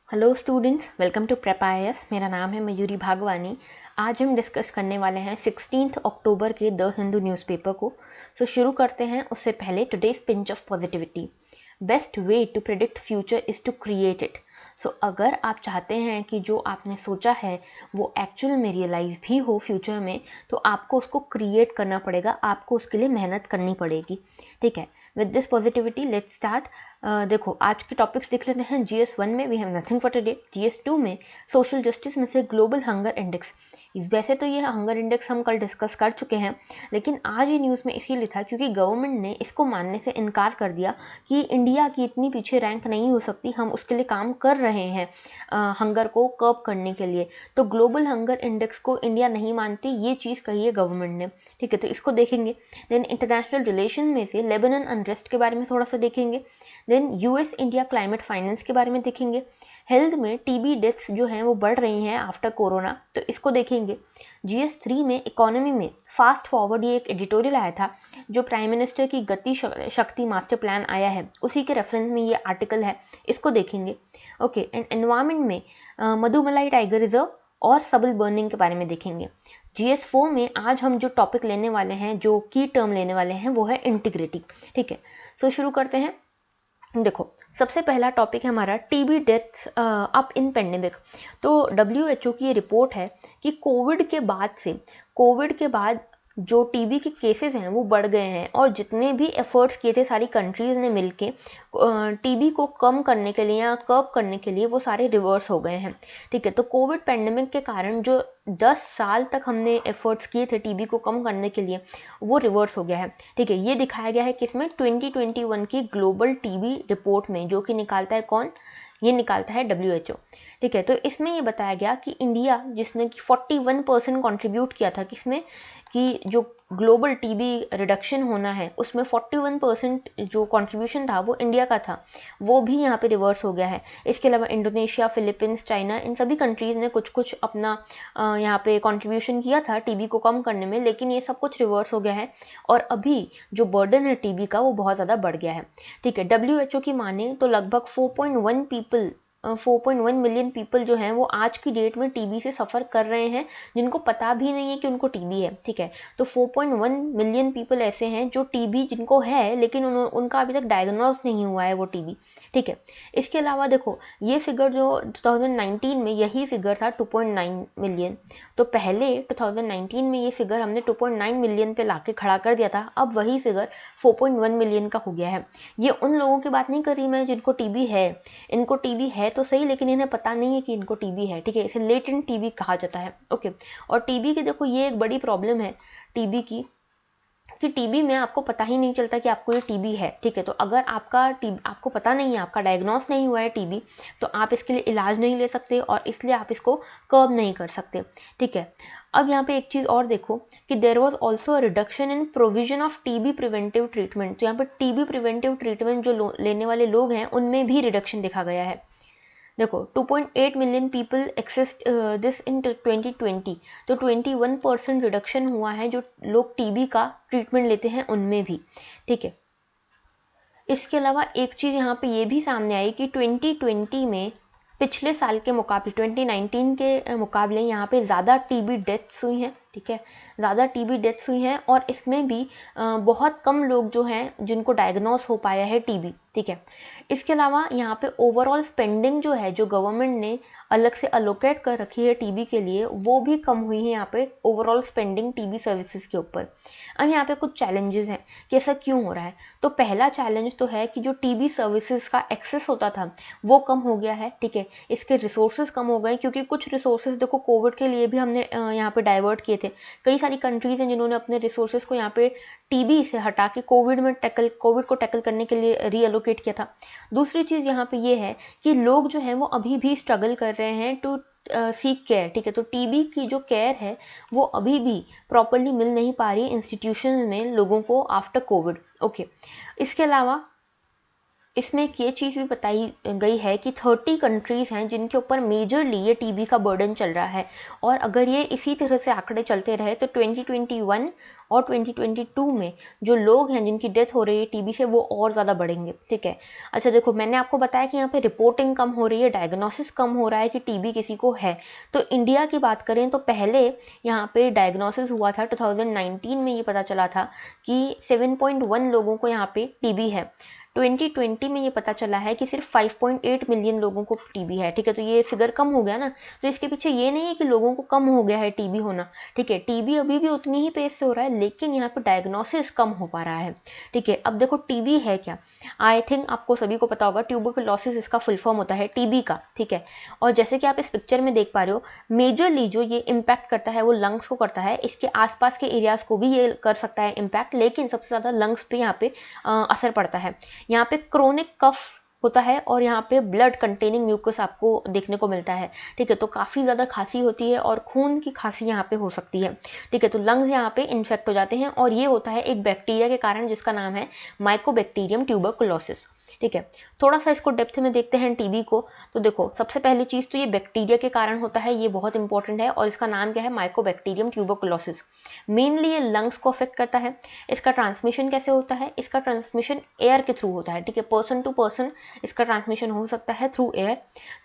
Hello students, welcome to prep IAS। मेरा नाम है मयूरी भागवानी। आज हम डिस्कस करने वाले हैं 16 अक्टूबर के द हिंदू न्यूज़पेपर को। शुरू करते हैं। उससे पहले today's pinch of positivity. Best way to predict future is to create it. अगर आप चाहते हैं कि जो आपने सोचा है वो एक्चुअल में रियलाइज़ भी हो फ्यूचर में, तो आपको उसको क्रिएट करना पड़ेगा, आपको उसके लिए मेहनत करनी पड़ेगी। ठीक है, with this positivity let's start. देखो, आज के टॉपिक्स देख लेते हैं। GS1 में we have nothing for today. GS2 में सोशल जस्टिस में से ग्लोबल हंगर इंडेक्स। वैसे तो ये हंगर इंडेक्स हम कल डिस्कस कर चुके हैं, लेकिन आज ये न्यूज़ में इसीलिए था क्योंकि गवर्नमेंट ने इसको मानने से इनकार कर दिया कि इंडिया की इतनी पीछे रैंक नहीं हो सकती। हम उसके लिए काम कर रहे हैं हंगर को कर्ब करने के लिए। तो ग्लोबल हंगर इंडेक्स को इंडिया नहीं मानती, ये चीज़ कही है गवर्नमेंट ने। ठीक है, तो इसको देखेंगे। देन इंटरनेशनल रिलेशन में से लेबनान अनरेस्ट के बारे में थोड़ा सा देखेंगे। Then US India climate finance के बारे में देखेंगे। हेल्थ में TB डेथ्स जो हैं वो बढ़ रही हैं आफ्टर कोरोना, तो इसको देखेंगे। GS3 में इकोनॉमी में फास्ट फॉरवर्ड, ये एक एडिटोरियल आया था जो प्राइम मिनिस्टर की गति शक्ति मास्टर प्लान आया है, उसी के रेफरेंस में ये आर्टिकल है, इसको देखेंगे। ओके, एंड एनवायरमेंट में मधुमलाई टाइगर रिजर्व और सबल बर्निंग के बारे में देखेंगे। GS4 में आज हम जो टॉपिक लेने वाले हैं, जो की टर्म लेने वाले हैं, वो है इंटीग्रिटी। ठीक है, शुरू करते हैं। देखो, सबसे पहला टॉपिक है हमारा TB deaths up in pandemic. तो WHO की ये रिपोर्ट है कि कोविड के बाद जो TB के केसेस हैं वो बढ़ गए हैं, और जितने भी एफर्ट्स किए थे सारी कंट्रीज़ ने मिलके TB को कम करने के लिए या कर्ब करने के लिए, वो सारे रिवर्स हो गए हैं। ठीक है, तो कोविड पेंडेमिक के कारण जो 10 साल तक हमने एफर्ट्स किए थे TB को कम करने के लिए, वो रिवर्स हो गया है। ठीक है, ये दिखाया गया है किसमें? 2021 की ग्लोबल TB रिपोर्ट में, जो कि निकालता है कौन? ये निकालता है WHO। ठीक है, तो इसमें ये बताया गया कि इंडिया, जिसने कि 41% कंट्रीब्यूट किया था, किसमें? कि जो ग्लोबल TB रिडक्शन होना है उसमें 41% जो कंट्रीब्यूशन था वो इंडिया का था, वो भी यहाँ पे रिवर्स हो गया है। इसके अलावा इंडोनेशिया, फिलीपींस, चाइना, इन सभी कंट्रीज़ ने कुछ कुछ अपना यहाँ पे कंट्रीब्यूशन किया था TB को कम करने में, लेकिन ये सब कुछ रिवर्स हो गया है, और अभी जो बर्डन है TB का वो बहुत ज़्यादा बढ़ गया है। ठीक है, WHO की माने तो लगभग 4.1 मिलियन पीपल जो हैं वो आज की डेट में TB से सफ़र कर रहे हैं, जिनको पता भी नहीं है कि उनको TB है। ठीक है, तो 4.1 मिलियन पीपल ऐसे हैं जो TB जिनको है, लेकिन उनका अभी तक डायग्नोज नहीं हुआ है वो TB। ठीक है, इसके अलावा देखो, ये फिगर जो 2019 में यही फिगर था 2.9 मिलियन। तो पहले 2019 में ये फिगर हमने 2.9 मिलियन पे लाके खड़ा कर दिया था, अब वही फिगर 4.1 मिलियन का हो गया है। ये उन लोगों की बात नहीं कर रही मैं जिनको TB है। इनको TB है तो सही, लेकिन इन्हें पता नहीं है कि इनको TB है। ठीक है, इसे लेटेंट TB कहा जाता है। ओके, और TB की देखो ये एक बड़ी प्रॉब्लम है TB की, कि TB में आपको पता ही नहीं चलता कि आपको ये TB है। ठीक है, तो अगर आपको पता नहीं है, आपका डायग्नोस नहीं हुआ है TB, तो आप इसके लिए इलाज नहीं ले सकते, और इसलिए आप इसको कर्ब नहीं कर सकते। ठीक है, अब यहाँ पे एक चीज़ और देखो कि there was also a reduction in provision of TB preventive treatment. तो यहाँ पे TB प्रिवेंटिव ट्रीटमेंट जो लेने वाले लोग हैं उनमें भी रिडक्शन देखा गया है। देखो, 2.8 मिलियन पीपल एक्सेस्ट दिस इन 2020, तो 21% रिडक्शन हुआ है जो लोग TB का ट्रीटमेंट लेते हैं उनमें भी। ठीक है, इसके अलावा एक चीज़ यहाँ पे ये भी सामने आई कि 2020 में पिछले साल के मुकाबले 2019 के मुकाबले यहाँ पे ज़्यादा TB डेथ्स हुई हैं। ठीक है, ज़्यादा TB डेथ्स हुई हैं, और इसमें भी बहुत कम लोग जो हैं जिनको डायग्नोस हो पाया है TB। ठीक है, इसके अलावा यहाँ पे ओवरऑल स्पेंडिंग जो है, जो गवर्नमेंट ने अलग से अलोकेट कर रखी है TB के लिए, वो भी कम हुई है यहाँ पे ओवरऑल स्पेंडिंग TB सर्विसेज के ऊपर। अब यहाँ पे कुछ चैलेंजेस हैं कि ऐसा क्यों हो रहा है। तो पहला चैलेंज तो है कि जो TB सर्विसेज का एक्सेस होता था वो कम हो गया है। ठीक है, इसके रिसोर्सेज कम हो गए, क्योंकि कुछ रिसोर्सेज देखो कोविड के लिए भी हमने यहाँ पे डाइवर्ट किए थे। कई सारी कंट्रीज हैं जिन्होंने अपने रिसोर्सेज को यहाँ पे TB से हटा के कोविड को टैकल करने के लिए रीअलोकेट किया था। दूसरी चीज़ यहाँ पे ये है कि लोग जो हैं वो अभी भी स्ट्रगल कर रहे हैं टू सीक केयर। ठीक है, तो TB की जो केयर है वो अभी भी प्रॉपरली मिल नहीं पा रही इंस्टीट्यूशन में लोगों को आफ्टर कोविड। ओके, इसके अलावा इसमें एक ये चीज़ भी बताई गई है कि 30 कंट्रीज़ हैं जिनके ऊपर मेजरली ये टीबी का बर्डन चल रहा है, और अगर ये इसी तरह से आंकड़े चलते रहे तो 2021 और 2022 में जो लोग हैं जिनकी डेथ हो रही है टीबी से वो और ज़्यादा बढ़ेंगे। ठीक है, अच्छा देखो, मैंने आपको बताया कि यहाँ पे रिपोर्टिंग कम हो रही है, डायग्नोसिस कम हो रहा है कि टीबी किसी को है। तो इंडिया की बात करें तो पहले यहाँ पे डायग्नोसिस हुआ था 2019 में, ये पता चला था कि 7.1 लोगों को यहाँ पे टीबी है। 2020 में ये पता चला है कि सिर्फ 5.8 मिलियन लोगों को टीबी है। ठीक है, तो ये फिगर कम हो गया ना। तो इसके पीछे ये नहीं है कि लोगों को कम हो गया है टीबी होना। ठीक है, टीबी अभी भी उतनी ही पेस से हो रहा है, लेकिन यहाँ पे डायग्नोसिस कम हो पा रहा है। ठीक है, अब देखो टीबी है क्या। आई थिंक आपको सभी को पता होगा, ट्यूबरकुलोसिस इसका फुल फॉर्म होता है टीबी का। ठीक है, और जैसे कि आप इस पिक्चर में देख पा रहे हो, मेजरली जो ये इम्पैक्ट करता है वो लंग्स को करता है। इसके आसपास के एरियाज को भी ये कर सकता है इम्पैक्ट, लेकिन सबसे ज़्यादा लंग्स पे यहाँ पे असर पड़ता है। यहाँ पे क्रोनिक कफ होता है और यहाँ पे ब्लड कंटेनिंग म्यूकस आपको देखने को मिलता है। ठीक है, तो काफ़ी ज़्यादा खांसी होती है और खून की खांसी यहाँ पे हो सकती है। ठीक है, तो लंग्स यहाँ पे इन्फेक्ट हो जाते हैं, और ये होता है एक बैक्टीरिया के कारण जिसका नाम है माइकोबैक्टीरियम ट्यूबरकुलोसिस। ठीक है, थोड़ा सा इसको डेप्थ में देखते हैं टीबी को। तो देखो, सबसे पहली चीज़ तो ये बैक्टीरिया के कारण होता है, ये बहुत इंपॉर्टेंट है, और इसका नाम क्या है, माइकोबैक्टीरियम ट्यूबरकुलोसिस। मेनली ये लंग्स को अफेक्ट करता है। इसका ट्रांसमिशन कैसे होता है, इसका ट्रांसमिशन एयर के थ्रू होता है। ठीक है, पर्सन टू पर्सन इसका ट्रांसमिशन हो सकता है थ्रू एयर।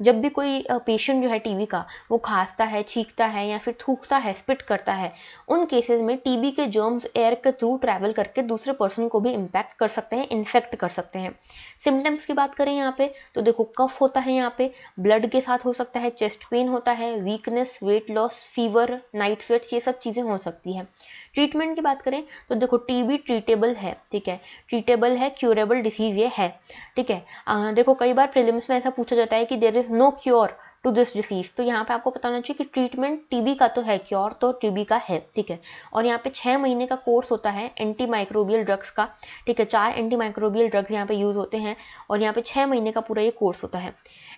जब भी कोई पेशेंट जो है टीबी का वो खांसता है, छींकता है या फिर थूकता है, स्पिट करता है, उन केसेस में टीबी के जर्म्स एयर के थ्रू ट्रैवल करके दूसरे पर्सन को भी इम्पैक्ट कर सकते हैं, इन्फेक्ट कर सकते हैं। सिम्टम्स की बात करें यहाँ पे तो देखो, कफ होता है, यहाँ पे ब्लड के साथ हो सकता है, चेस्ट पेन होता है, weakness, weight loss, fever, night sweats, ये सब चीज़ें हो सकती हैं। ट्रीटमेंट की बात करें तो देखो, टीबी ट्रीटेबल है। ठीक है, ट्रीटेबल है, क्यूरेबल डिसीज ये है। ठीक है, देखो कई बार प्रीलिम्स में ऐसा पूछा जाता है कि there is no cure to this disease, तो यहाँ पे आपको पता होना चाहिए कि ट्रीटमेंट टीबी का तो है, क्योर तो टीबी का है। ठीक है, और यहाँ पे 6 महीने का कोर्स होता है एंटी माइक्रोबियल ड्रग्स का। ठीक है, 4 एंटी माइक्रोबियल ड्रग्स यहाँ पे यूज होते हैं, और यहाँ पे 6 महीने का पूरा ये कोर्स होता है।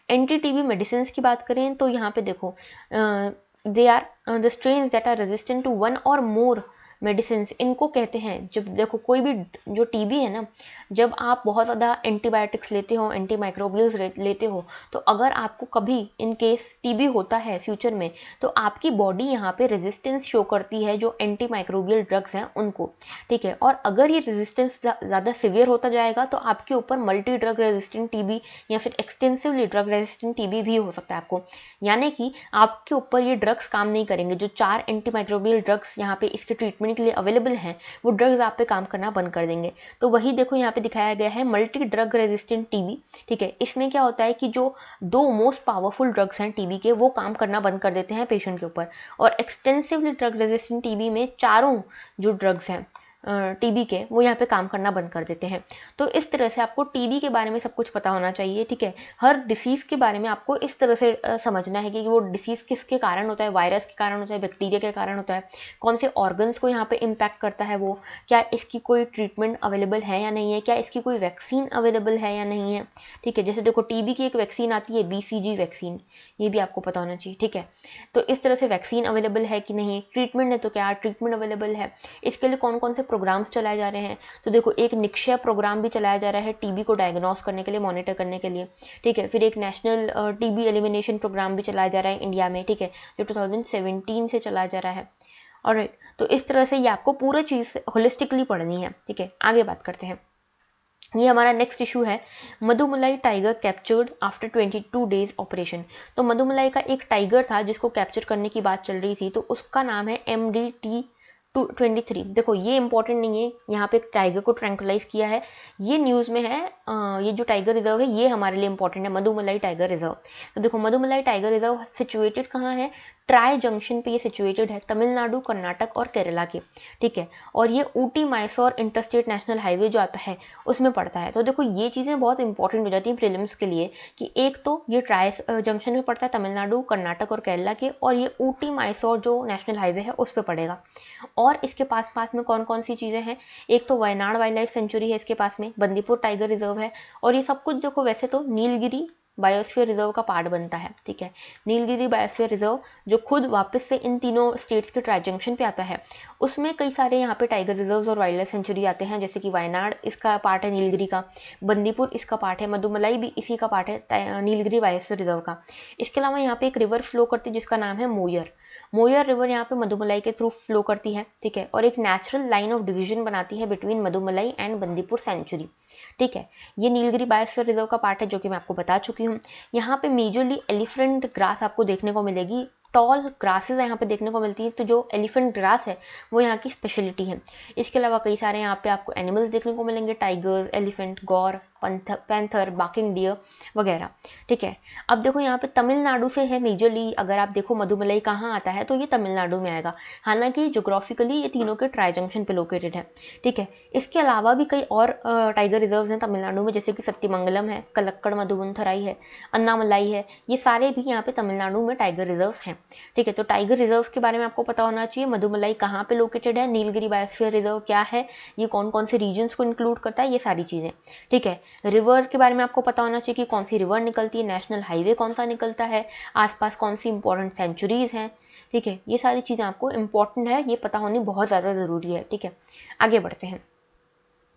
एंटी टीबी मेडिसिन की बात करें तो यहाँ पे देखो, they are the strains that are resistant to one or more medicine, इनको कहते हैं। जब देखो कोई भी जो टीबी है ना, जब आप बहुत ज़्यादा एंटीबायोटिक्स लेते हो, एंटी माइक्रोबियल्स लेते हो, तो अगर आपको कभी इन केस टीबी होता है फ्यूचर में, तो आपकी बॉडी यहाँ पे रेजिस्टेंस शो करती है जो एंटी माइक्रोबियल ड्रग्स हैं उनको। ठीक है, और अगर ये रेजिस्टेंस ज़्यादा सिवियर होता जाएगा तो आपके ऊपर मल्टी ड्रग रेजिस्टेंट टीबी या फिर एक्सटेंसिवली ड्रग रेजिस्टेंट टीबी भी हो सकता है आपको। यानी कि आपके ऊपर ये ड्रग्स काम नहीं करेंगे। जो 4 एंटी माइक्रोबियल ड्रग्स यहाँ पे इसके ट्रीटमेंट के लिए अवेलेबल हैं, वो ड्रग्स आप पे काम करना बंद कर देंगे। तो वही देखो यहाँ पे दिखाया गया है, मल्टी ड्रग रेजिस्टेंट टीबी। ठीक है, इसमें क्या होता है कि जो 2 मोस्ट पावरफुल ड्रग्स हैं टीबी के, वो काम करना बंद कर देते हैं पेशेंट के ऊपर। और एक्सटेंसिवली ड्रग रेजिस्टेंट टीबी में चारों जो ड्रग्स हैं टीबी के, वो यहाँ पे काम करना बंद कर देते हैं। तो इस तरह से आपको टीबी के बारे में सब कुछ पता होना चाहिए। ठीक है, हर डिसीज़ के बारे में आपको इस तरह से समझना है कि वो डिसीज़ किसके कारण होता है, वायरस के कारण होता है, बैक्टीरिया के कारण होता है, कौन से ऑर्गन्स को यहाँ पे इम्पैक्ट करता है वो, क्या इसकी कोई ट्रीटमेंट अवेलेबल है या नहीं है, क्या इसकी कोई वैक्सीन अवेलेबल है या नहीं है। ठीक है, जैसे देखो टीबी की एक वैक्सीन आती है BCG वैक्सीन, ये भी आपको पता होना चाहिए। ठीक है, तो इस तरह से वैक्सीन अवेलेबल है कि नहीं, ट्रीटमेंट है तो क्या ट्रीटमेंट अवेलेबल है, इसके लिए कौन कौन से प्रोग्राम्स चलाए जा रहे हैं। तो देखो, एक निक्षय प्रोग्राम भी चलाया जा रहा है टीबी को डायग्नोस करने के लिए, मॉनिटर करने के लिए। ठीक है, फिर एक नेशनल टीबी एलिमिनेशन प्रोग्राम भी चलाया जा रहा है इंडिया में। ठीक है, जो 2017 से चलाया जा रहा है। और तो इस तरह से ये आपको पूरा चीज़ होलिस्टिकली पढ़नी है। ठीक है, आगे बात करते हैं। ये हमारा नेक्स्ट इशू है, Mudumalai tiger captured after 22 days operation. तो मधुमलाई का एक टाइगर था जिसको कैप्चर करने की बात चल रही थी, तो उसका नाम है MDT-23। देखो, ये इंपॉर्टेंट नहीं है, यहाँ पे एक टाइगर को ट्रैंकुलाइज किया है, ये न्यूज़ में है। ये जो टाइगर रिजर्व है ये हमारे लिए इंपॉर्टेंट है, मधुमलाई टाइगर रिजर्व। तो देखो, मधुमलाई टाइगर रिजर्व सिचुएटेड कहाँ है, ट्राई जंक्शन पे ये सिचुएटेड है, तमिलनाडु, कर्नाटक और केरला के। ठीक है, और ये Ooty Mysore interstate national highway जो आता है उसमें पड़ता है। तो देखो, ये चीज़ें बहुत इंपॉर्टेंट हो जाती हैं प्रीलिम्स के लिए, कि एक तो ये ट्राई जंक्शन में पड़ता है तमिलनाडु, कर्नाटक और केरला के, और ये ऊटी मैसूर जो नेशनल हाईवे है उस पर पड़ेगा। और इसके पास में कौन कौन सी चीज़ें हैं, एक तो वायनाड वाइल्ड लाइफ सेंचुरी है इसके पास में, बंदीपुर टाइगर रिजर्व है, और ये सब कुछ देखो वैसे तो नीलगिरी बायोस्फीयर रिजर्व का पार्ट बनता है। ठीक है, नीलगिरी बायोस्फीयर रिजर्व जो खुद वापस से इन तीनों स्टेट्स के ट्राई जंक्शन पे आता है, उसमें कई सारे यहाँ पे टाइगर रिजर्व और वाइल्ड लाइफ सेंचुरी आते हैं, जैसे कि वायनाड इसका पार्ट है नीलगिरी का, बंदीपुर इसका पार्ट है, मधुमलाई भी इसी का पार्ट है नीलगिरी बायोस्फीयर रिजर्व का। इसके अलावा यहाँ पे एक रिवर फ्लो करती है जिसका नाम है मोयर। मोयर रिवर यहाँ पे मधुमलाई के थ्रू फ्लो करती है। ठीक है, और एक नेचुरल लाइन ऑफ डिवीजन बनाती है between Mudumalai and Bandipur sanctuary. ठीक है, ये नीलगिरी बायोस्फीयर रिजर्व का पार्ट है जो कि मैं आपको बता चुकी हूँ। यहाँ पे मेजरली एलिफेंट ग्रास आपको देखने को मिलेगी, टॉल ग्रासेस यहाँ पे देखने को मिलती है, तो जो एलिफेंट ग्रास है वो यहाँ की स्पेशलिटी है। इसके अलावा कई सारे यहाँ पे आपको एनिमल्स देखने को मिलेंगे, टाइगर्स, एलिफेंट, गौर, पैंथर, बाकिंग डियर वगैरह। ठीक है, अब देखो यहाँ पे तमिलनाडु से है मेजरली, अगर आप देखो मधुमलाई कहाँ आता है तो ये तमिलनाडु में आएगा, हालांकि जोग्राफिकली ये तीनों के ट्राई जंक्शन पे लोकेटेड है। ठीक है, इसके अलावा भी कई और टाइगर रिजर्व हैं तमिलनाडु में, जैसे कि सत्यमंगलम है, कलक्कड़ मधुबनथराई है, अन्नामलाई है, ये सारे भी यहाँ पे तमिलनाडु में टाइगर रिजर्व हैं। ठीक है, तो टाइगर रिजर्व के बारे में आपको पता होना चाहिए, मधुमलाई कहाँ पे लोकेटेड है, नीलगिरी बायोस्फीयर रिजर्व क्या है, ये कौन कौन से रीजन्स को इंक्लूड करता है, ये सारी चीज़ें। ठीक है, रिवर के बारे में आपको पता होना चाहिए कि कौन सी रिवर निकलती है, नेशनल हाईवे कौन सा निकलता है, आसपास कौन सी इंपॉर्टेंट सेंचुरीज हैं। ठीक है, ये सारी चीज़ें आपको इंपॉर्टेंट है, ये पता होनी बहुत ज़्यादा ज़रूरी है। ठीक है, आगे बढ़ते हैं।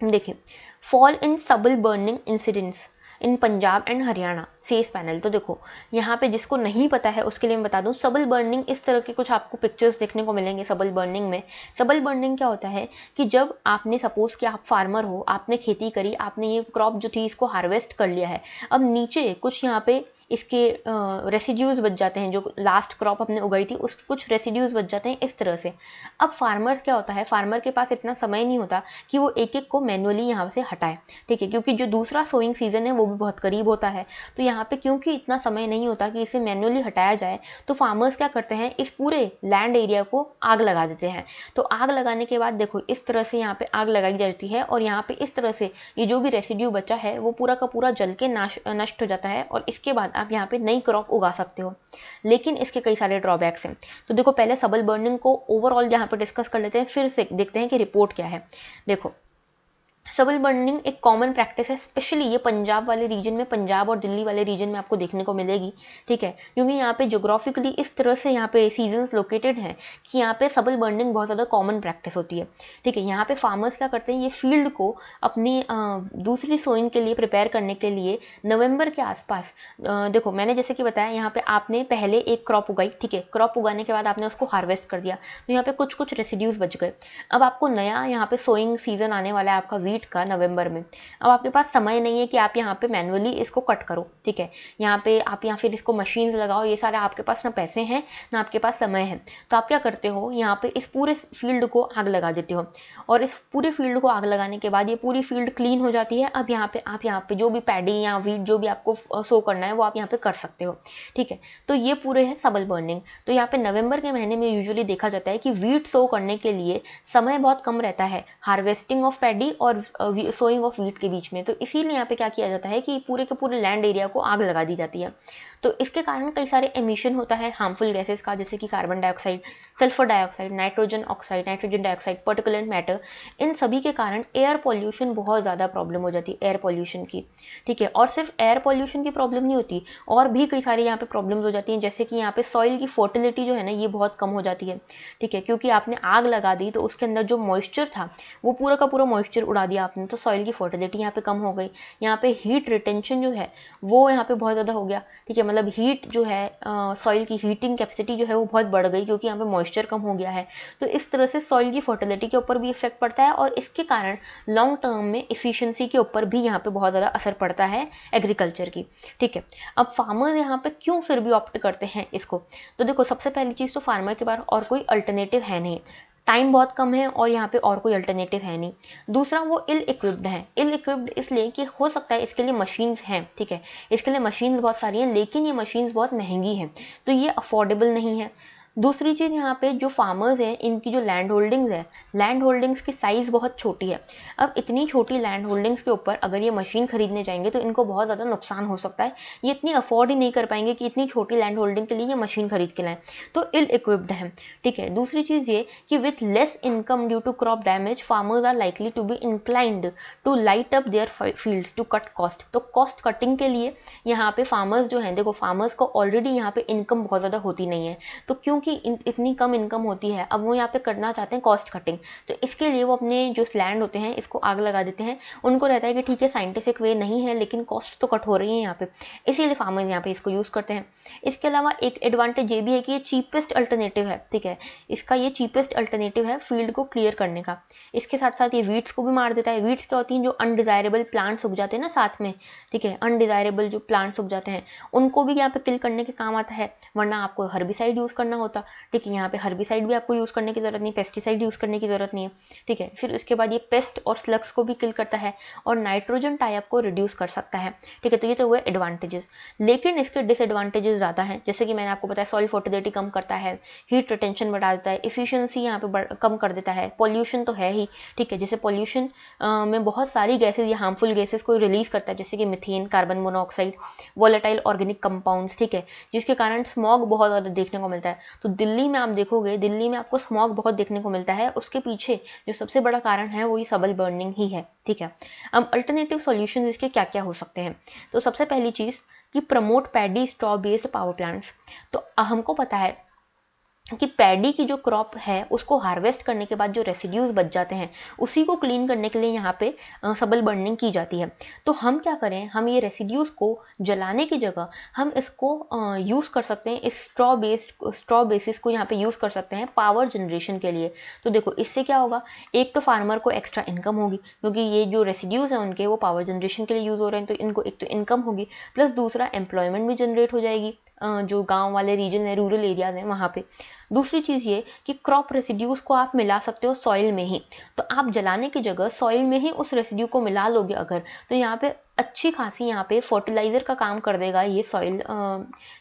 देखिए, fall in stubble burning incidents in Punjab and Haryana says panel. तो देखो यहाँ पे जिसको नहीं पता है उसके लिए मैं बता दूं, सबल बर्निंग इस तरह के कुछ आपको पिक्चर्स देखने को मिलेंगे। सबल बर्निंग में, सबल बर्निंग क्या होता है कि जब आपने सपोज कि आप फार्मर हो, आपने खेती करी, आपने ये क्रॉप जो थी इसको हार्वेस्ट कर लिया है, अब नीचे कुछ यहाँ पे इसके रेसिड्यूज बच जाते हैं, जो लास्ट क्रॉप अपने उगाई थी उसके कुछ रेसिड्यूज बच जाते हैं इस तरह से। अब फार्मर क्या होता है, फार्मर के पास इतना समय नहीं होता कि वो एक एक को मैनुअली यहाँ से हटाए। ठीक है, क्योंकि जो दूसरा सोइंग सीजन है वो भी बहुत करीब होता है, तो यहाँ पे क्योंकि इतना समय नहीं होता कि इसे मैनुअली हटाया जाए, तो फार्मर्स क्या करते हैं, इस पूरे लैंड एरिया को आग लगा देते हैं। तो आग लगाने के बाद देखो इस तरह से यहाँ पे आग लगाई जाती है, और यहाँ पे इस तरह से ये जो भी रेसिड्यू बचा है वो पूरा का पूरा जल के नष्ट हो जाता है, और इसके बाद आप यहाँ पे नई क्रॉप उगा सकते हो। लेकिन इसके कई सारे ड्रॉबैक्स हैं। तो देखो पहले सबल बर्निंग को ओवरऑल यहाँ पे डिस्कस कर लेते हैं, फिर से देखते हैं कि रिपोर्ट क्या है। देखो, सबल बर्निंग एक कॉमन प्रैक्टिस है, स्पेशली ये पंजाब वाले रीजन में, पंजाब और दिल्ली वाले रीजन में आपको देखने को मिलेगी। ठीक है, क्योंकि यहाँ पे जोग्राफिकली इस तरह से यहाँ पे सीजन्स लोकेटेड हैं कि यहाँ पे सबल बर्निंग बहुत ज़्यादा कॉमन प्रैक्टिस होती है। ठीक है, यहाँ पे फार्मर्स क्या करते हैं, ये फील्ड को अपनी दूसरी सोइंग के लिए प्रिपेयर करने के लिए नवंबर के आसपास, देखो मैंने जैसे कि बताया यहाँ पे आपने पहले एक क्रॉप उगाई। ठीक है, क्रॉप उगाने के बाद आपने उसको हार्वेस्ट कर दिया, तो यहाँ पे कुछ कुछ रेसिड्यूज बच गए। अब आपको नया यहाँ पे सोइंग सीजन आने वाला है आपका वीट का नवंबर में। अब आपके पास समय नहीं है कि आप यहाँ पे मैनुअली इसको कट करो। ठीक है, यहाँ पे आप यहाँ फिर इसको मशीन्स लगाओ, ये सारे आपके पास ना पैसे हैं ना आपके पास समय है। तो आप क्या करते हो, यहाँ पे इस पूरे फील्ड को आग लगा देते हो, और इस पूरे फील्ड को आग लगाने के बाद ये पूरी फील्ड क्लीन हो जाती है। अब यहाँ पे आप यहाँ पे जो भी पैडी या वीट जो भी आपको सो करना है वो आप यहाँ पे कर सकते हो। ठीक है, तो ये पूरे है सबल बर्निंग। तो यहाँ पे नवंबर के महीने में यूजुअली देखा जाता है कि वीट सो करने के लिए समय बहुत कम रहता है हार्वेस्टिंग ऑफ पैडी और सोइंग ऑफ वीट के बीच में। तो इसीलिए यहाँ पे क्या किया जाता है कि पूरे के पूरे लैंड एरिया को आग लगा दी जाती है। तो इसके कारण कई सारे एमिशन होता है हार्मफुल गैसेस का, जैसे कि carbon dioxide, sulphur dioxide, nitrogen oxide, nitrogen dioxide, particulate matter. इन सभी के कारण एयर पॉल्यूशन बहुत ज़्यादा प्रॉब्लम हो जाती है एयर पॉल्यूशन की। ठीक है, और सिर्फ एयर पॉल्यूशन की प्रॉब्लम नहीं होती, और भी कई सारी यहाँ पे प्रॉब्लम्स हो जाती हैं, जैसे कि यहाँ पे सॉइल की फर्टिलिटी जो है ना ये बहुत कम हो जाती है। ठीक है, क्योंकि आपने आग लगा दी तो उसके अंदर जो मॉइस्चर था वो पूरा का पूरा मॉइस्चर उड़ा दिया आपने, तो सॉइल की फर्टिलिटी यहाँ पे कम हो गई। यहाँ पे हीट रिटेंशन जो है वो यहाँ पे बहुत ज़्यादा हो गया। ठीक है, मतलब हीट जो है सॉइल की हीटिंग कैपेसिटी जो है वो बहुत बढ़ गई, क्योंकि यहाँ पे मॉइस्चर कम हो गया है। तो इस तरह से सॉइल की फर्टिलिटी के ऊपर भी इफेक्ट पड़ता है, और इसके कारण लॉन्ग टर्म में इफिशियंसी के ऊपर भी यहाँ पे बहुत ज़्यादा असर पड़ता है एग्रीकल्चर की। ठीक है, अब फार्मर्स यहाँ पे क्यों फिर भी ऑप्ट करते हैं इसको, तो देखो सबसे पहली चीज़ तो फार्मर के पास और कोई अल्टरनेटिव है नहीं, टाइम बहुत कम है, और यहाँ पे और कोई अल्टरनेटिव है नहीं। दूसरा, वो इल इक्विप्ड है। इल इक्विप्ड इसलिए कि हो सकता है इसके लिए मशीन्स हैं। ठीक है, इसके लिए मशीन्स बहुत सारी हैं, लेकिन ये मशीन्स बहुत महंगी हैं, तो ये अफोर्डेबल नहीं है। दूसरी चीज़ यहाँ पे जो फार्मर्स हैं इनकी जो लैंड होल्डिंग्स है, लैंड होल्डिंग्स की साइज़ बहुत छोटी है। अब इतनी छोटी लैंड होल्डिंग्स के ऊपर अगर ये मशीन खरीदने जाएंगे तो इनको बहुत ज़्यादा नुकसान हो सकता है। ये इतनी अफोर्ड ही नहीं कर पाएंगे कि इतनी छोटी लैंड होल्डिंग के लिए ये मशीन खरीद के लाएं, तो इल इक्विप्ड है। ठीक है, दूसरी चीज़ ये कि with less income due to crop damage farmers are likely to be inclined to light up their fields to cut cost. तो कॉस्ट कटिंग के लिए यहाँ पे फार्मर्स जो हैं, देखो फार्मर्स को ऑलरेडी यहाँ पे इनकम बहुत ज़्यादा होती नहीं है, तो क्योंकि इतनी कम इनकम होती है, अब वो यहाँ पे करना चाहते हैं कॉस्ट कटिंग, तो इसके लिए वो अपने जो लैंड होते हैं इसको आग लगा देते हैं। उनको रहता है कि ठीक है साइंटिफिक वे नहीं है लेकिन कॉस्ट तो कट हो रही है यहाँ पे, इसीलिए फार्मर्स यहाँ पे इसको यूज़ करते हैं। इसके अलावा एक एडवांटेज ये भी है कि ये चीपेस्ट अल्टरनेटिव है। ठीक है, इसका ये चीपेस्ट अल्टरनेटिव है फील्ड को क्लियर करने का। इसके साथ साथ ये वीड्स को भी मार देता है। वीड्स क्या होती हैं, जो अनडिजायरेबल प्लांट्स उग जाते हैं ना साथ में। ठीक है, अनडिजायरेबल जो प्लांट्स उग जाते हैं उनको भी यहाँ पे किल करने के काम आता है, वरना आपको हर्बिसाइड यूज़ करना होता। ठीक है, यहाँ पे हर्बिसाइड भी आपको यूज़ करने की ज़रूरत नहीं, पेस्टिसाइड यूज़ करने की ज़रूरत नहीं है। ठीक है, फिर उसके बाद ये पेस्ट और स्लग्स को भी किल करता है और नाइट्रोजन टाइप को रिड्यूस कर सकता है। ठीक है, तो ये तो हुए एडवांटेजेस, लेकिन इसके डिसएडवांटेजेस ज़्यादा हैं। जैसे कि मैंने आपको बताया सॉइल फर्टिलिटी कम करता है, हीट रिटेंशन बढ़ा देता है, इफिशियंसी यहाँ पे कम कर देता है, पॉल्यूशन तो है ही। ठीक है, जैसे पॉल्यूशन में बहुत सारी गैसेज या हार्मफुल गैसेज को रिलीज करता है, जैसे कि methane, carbon monoxide, volatile organic compounds. ठीक है, जिसके कारण स्मॉग बहुत ज़्यादा देखने को मिलता है। तो दिल्ली में आप देखोगे, दिल्ली में आपको स्मॉग बहुत देखने को मिलता है, उसके पीछे जो सबसे बड़ा कारण है वही सबल बर्निंग ही है। ठीक है, अब अल्टरनेटिव सॉल्यूशंस इसके क्या क्या हो सकते हैं। तो सबसे पहली चीज़ कि promote paddy straw based power plants. तो हमको पता है कि पैडी की जो क्रॉप है उसको हार्वेस्ट करने के बाद जो रेसिड्यूज बच जाते हैं उसी को क्लीन करने के लिए यहाँ पे सबल बर्निंग की जाती है। तो हम क्या करें, हम ये रेसिड्यूज को जलाने की जगह हम इसको यूज़ कर सकते हैं, इस स्ट्रॉ बेसिस को यहाँ पे यूज़ कर सकते हैं पावर जनरेशन के लिए। तो देखो इससे क्या होगा, एक तो फार्मर को एक्स्ट्रा इनकम होगी क्योंकि ये जो रेसिड्यूज हैं उनके वो पावर जनरेशन के लिए यूज़ हो रहे हैं, तो इनको एक तो इनकम होगी, प्लस दूसरा एम्प्लॉयमेंट भी जनरेट हो जाएगी जो गांव वाले रीजन है, रूरल एरियाज हैं वहाँ पे। दूसरी चीज़ ये कि क्रॉप रेसिड्यूज को आप मिला सकते हो सॉइल में ही, तो आप जलाने की जगह सॉइल में ही उस रेसिड्यू को मिला लोगे अगर, तो यहाँ पे अच्छी खासी यहाँ पे फर्टिलाइज़र का काम कर देगा ये सॉइल,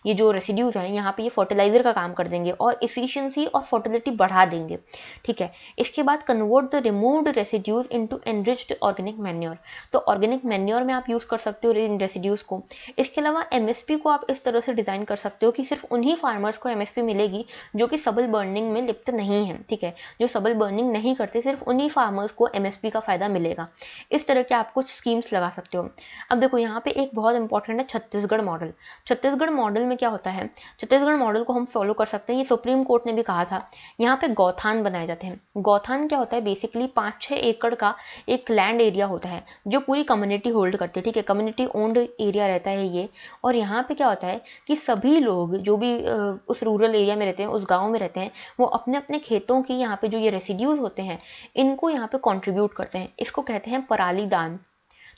ये जो रेसिड्यूज हैं यहाँ पे ये फर्टिलाइज़र का काम कर देंगे और इफिशियंसी और फर्टिलिटी बढ़ा देंगे। ठीक है, इसके बाद convert the removed residues into enriched organic manure. तो ऑर्गेनिक मैन्योर में आप यूज़ कर सकते हो इन रेसिड्यूज को। इसके अलावा एमएसपी को आप इस तरह से डिज़ाइन कर सकते हो कि सिर्फ उन्हीं फार्मर्स को एमएसपी मिलेगी जो कि सबल बर्निंग में लिप्त नहीं है। ठीक है, जो सबल बर्निंग नहीं करते सिर्फ उन्हीं फार्मर्स को एमएसपी का फायदा मिलेगा। इस तरह के आप कुछ स्कीम्स लगा सकते हो। अब देखो यहाँ पे एक बहुत इंपॉर्टेंट है छत्तीसगढ़ मॉडल। छत्तीसगढ़ मॉडल में क्या होता है, छत्तीसगढ़ मॉडल को हम फॉलो कर सकते हैं, ये सुप्रीम कोर्ट ने भी कहा था। यहाँ पे गौठान बनाए जाते हैं। गौठान क्या होता है, बेसिकली 5-6 एकड़ का एक लैंड एरिया होता है जो पूरी कम्युनिटी होल्ड करती है। ठीक है, कम्युनिटी ओन्ड एरिया रहता है ये, और यहाँ पे क्या होता है कि सभी लोग जो भी उस रूरल एरिया में रहते हैं, उस गाँव में रहते हैं, वो अपने अपने खेतों की यहाँ पे जो ये रेसिड्यूज होते हैं इनको यहाँ पे कॉन्ट्रीब्यूट करते हैं। इसको कहते हैं पराली दान।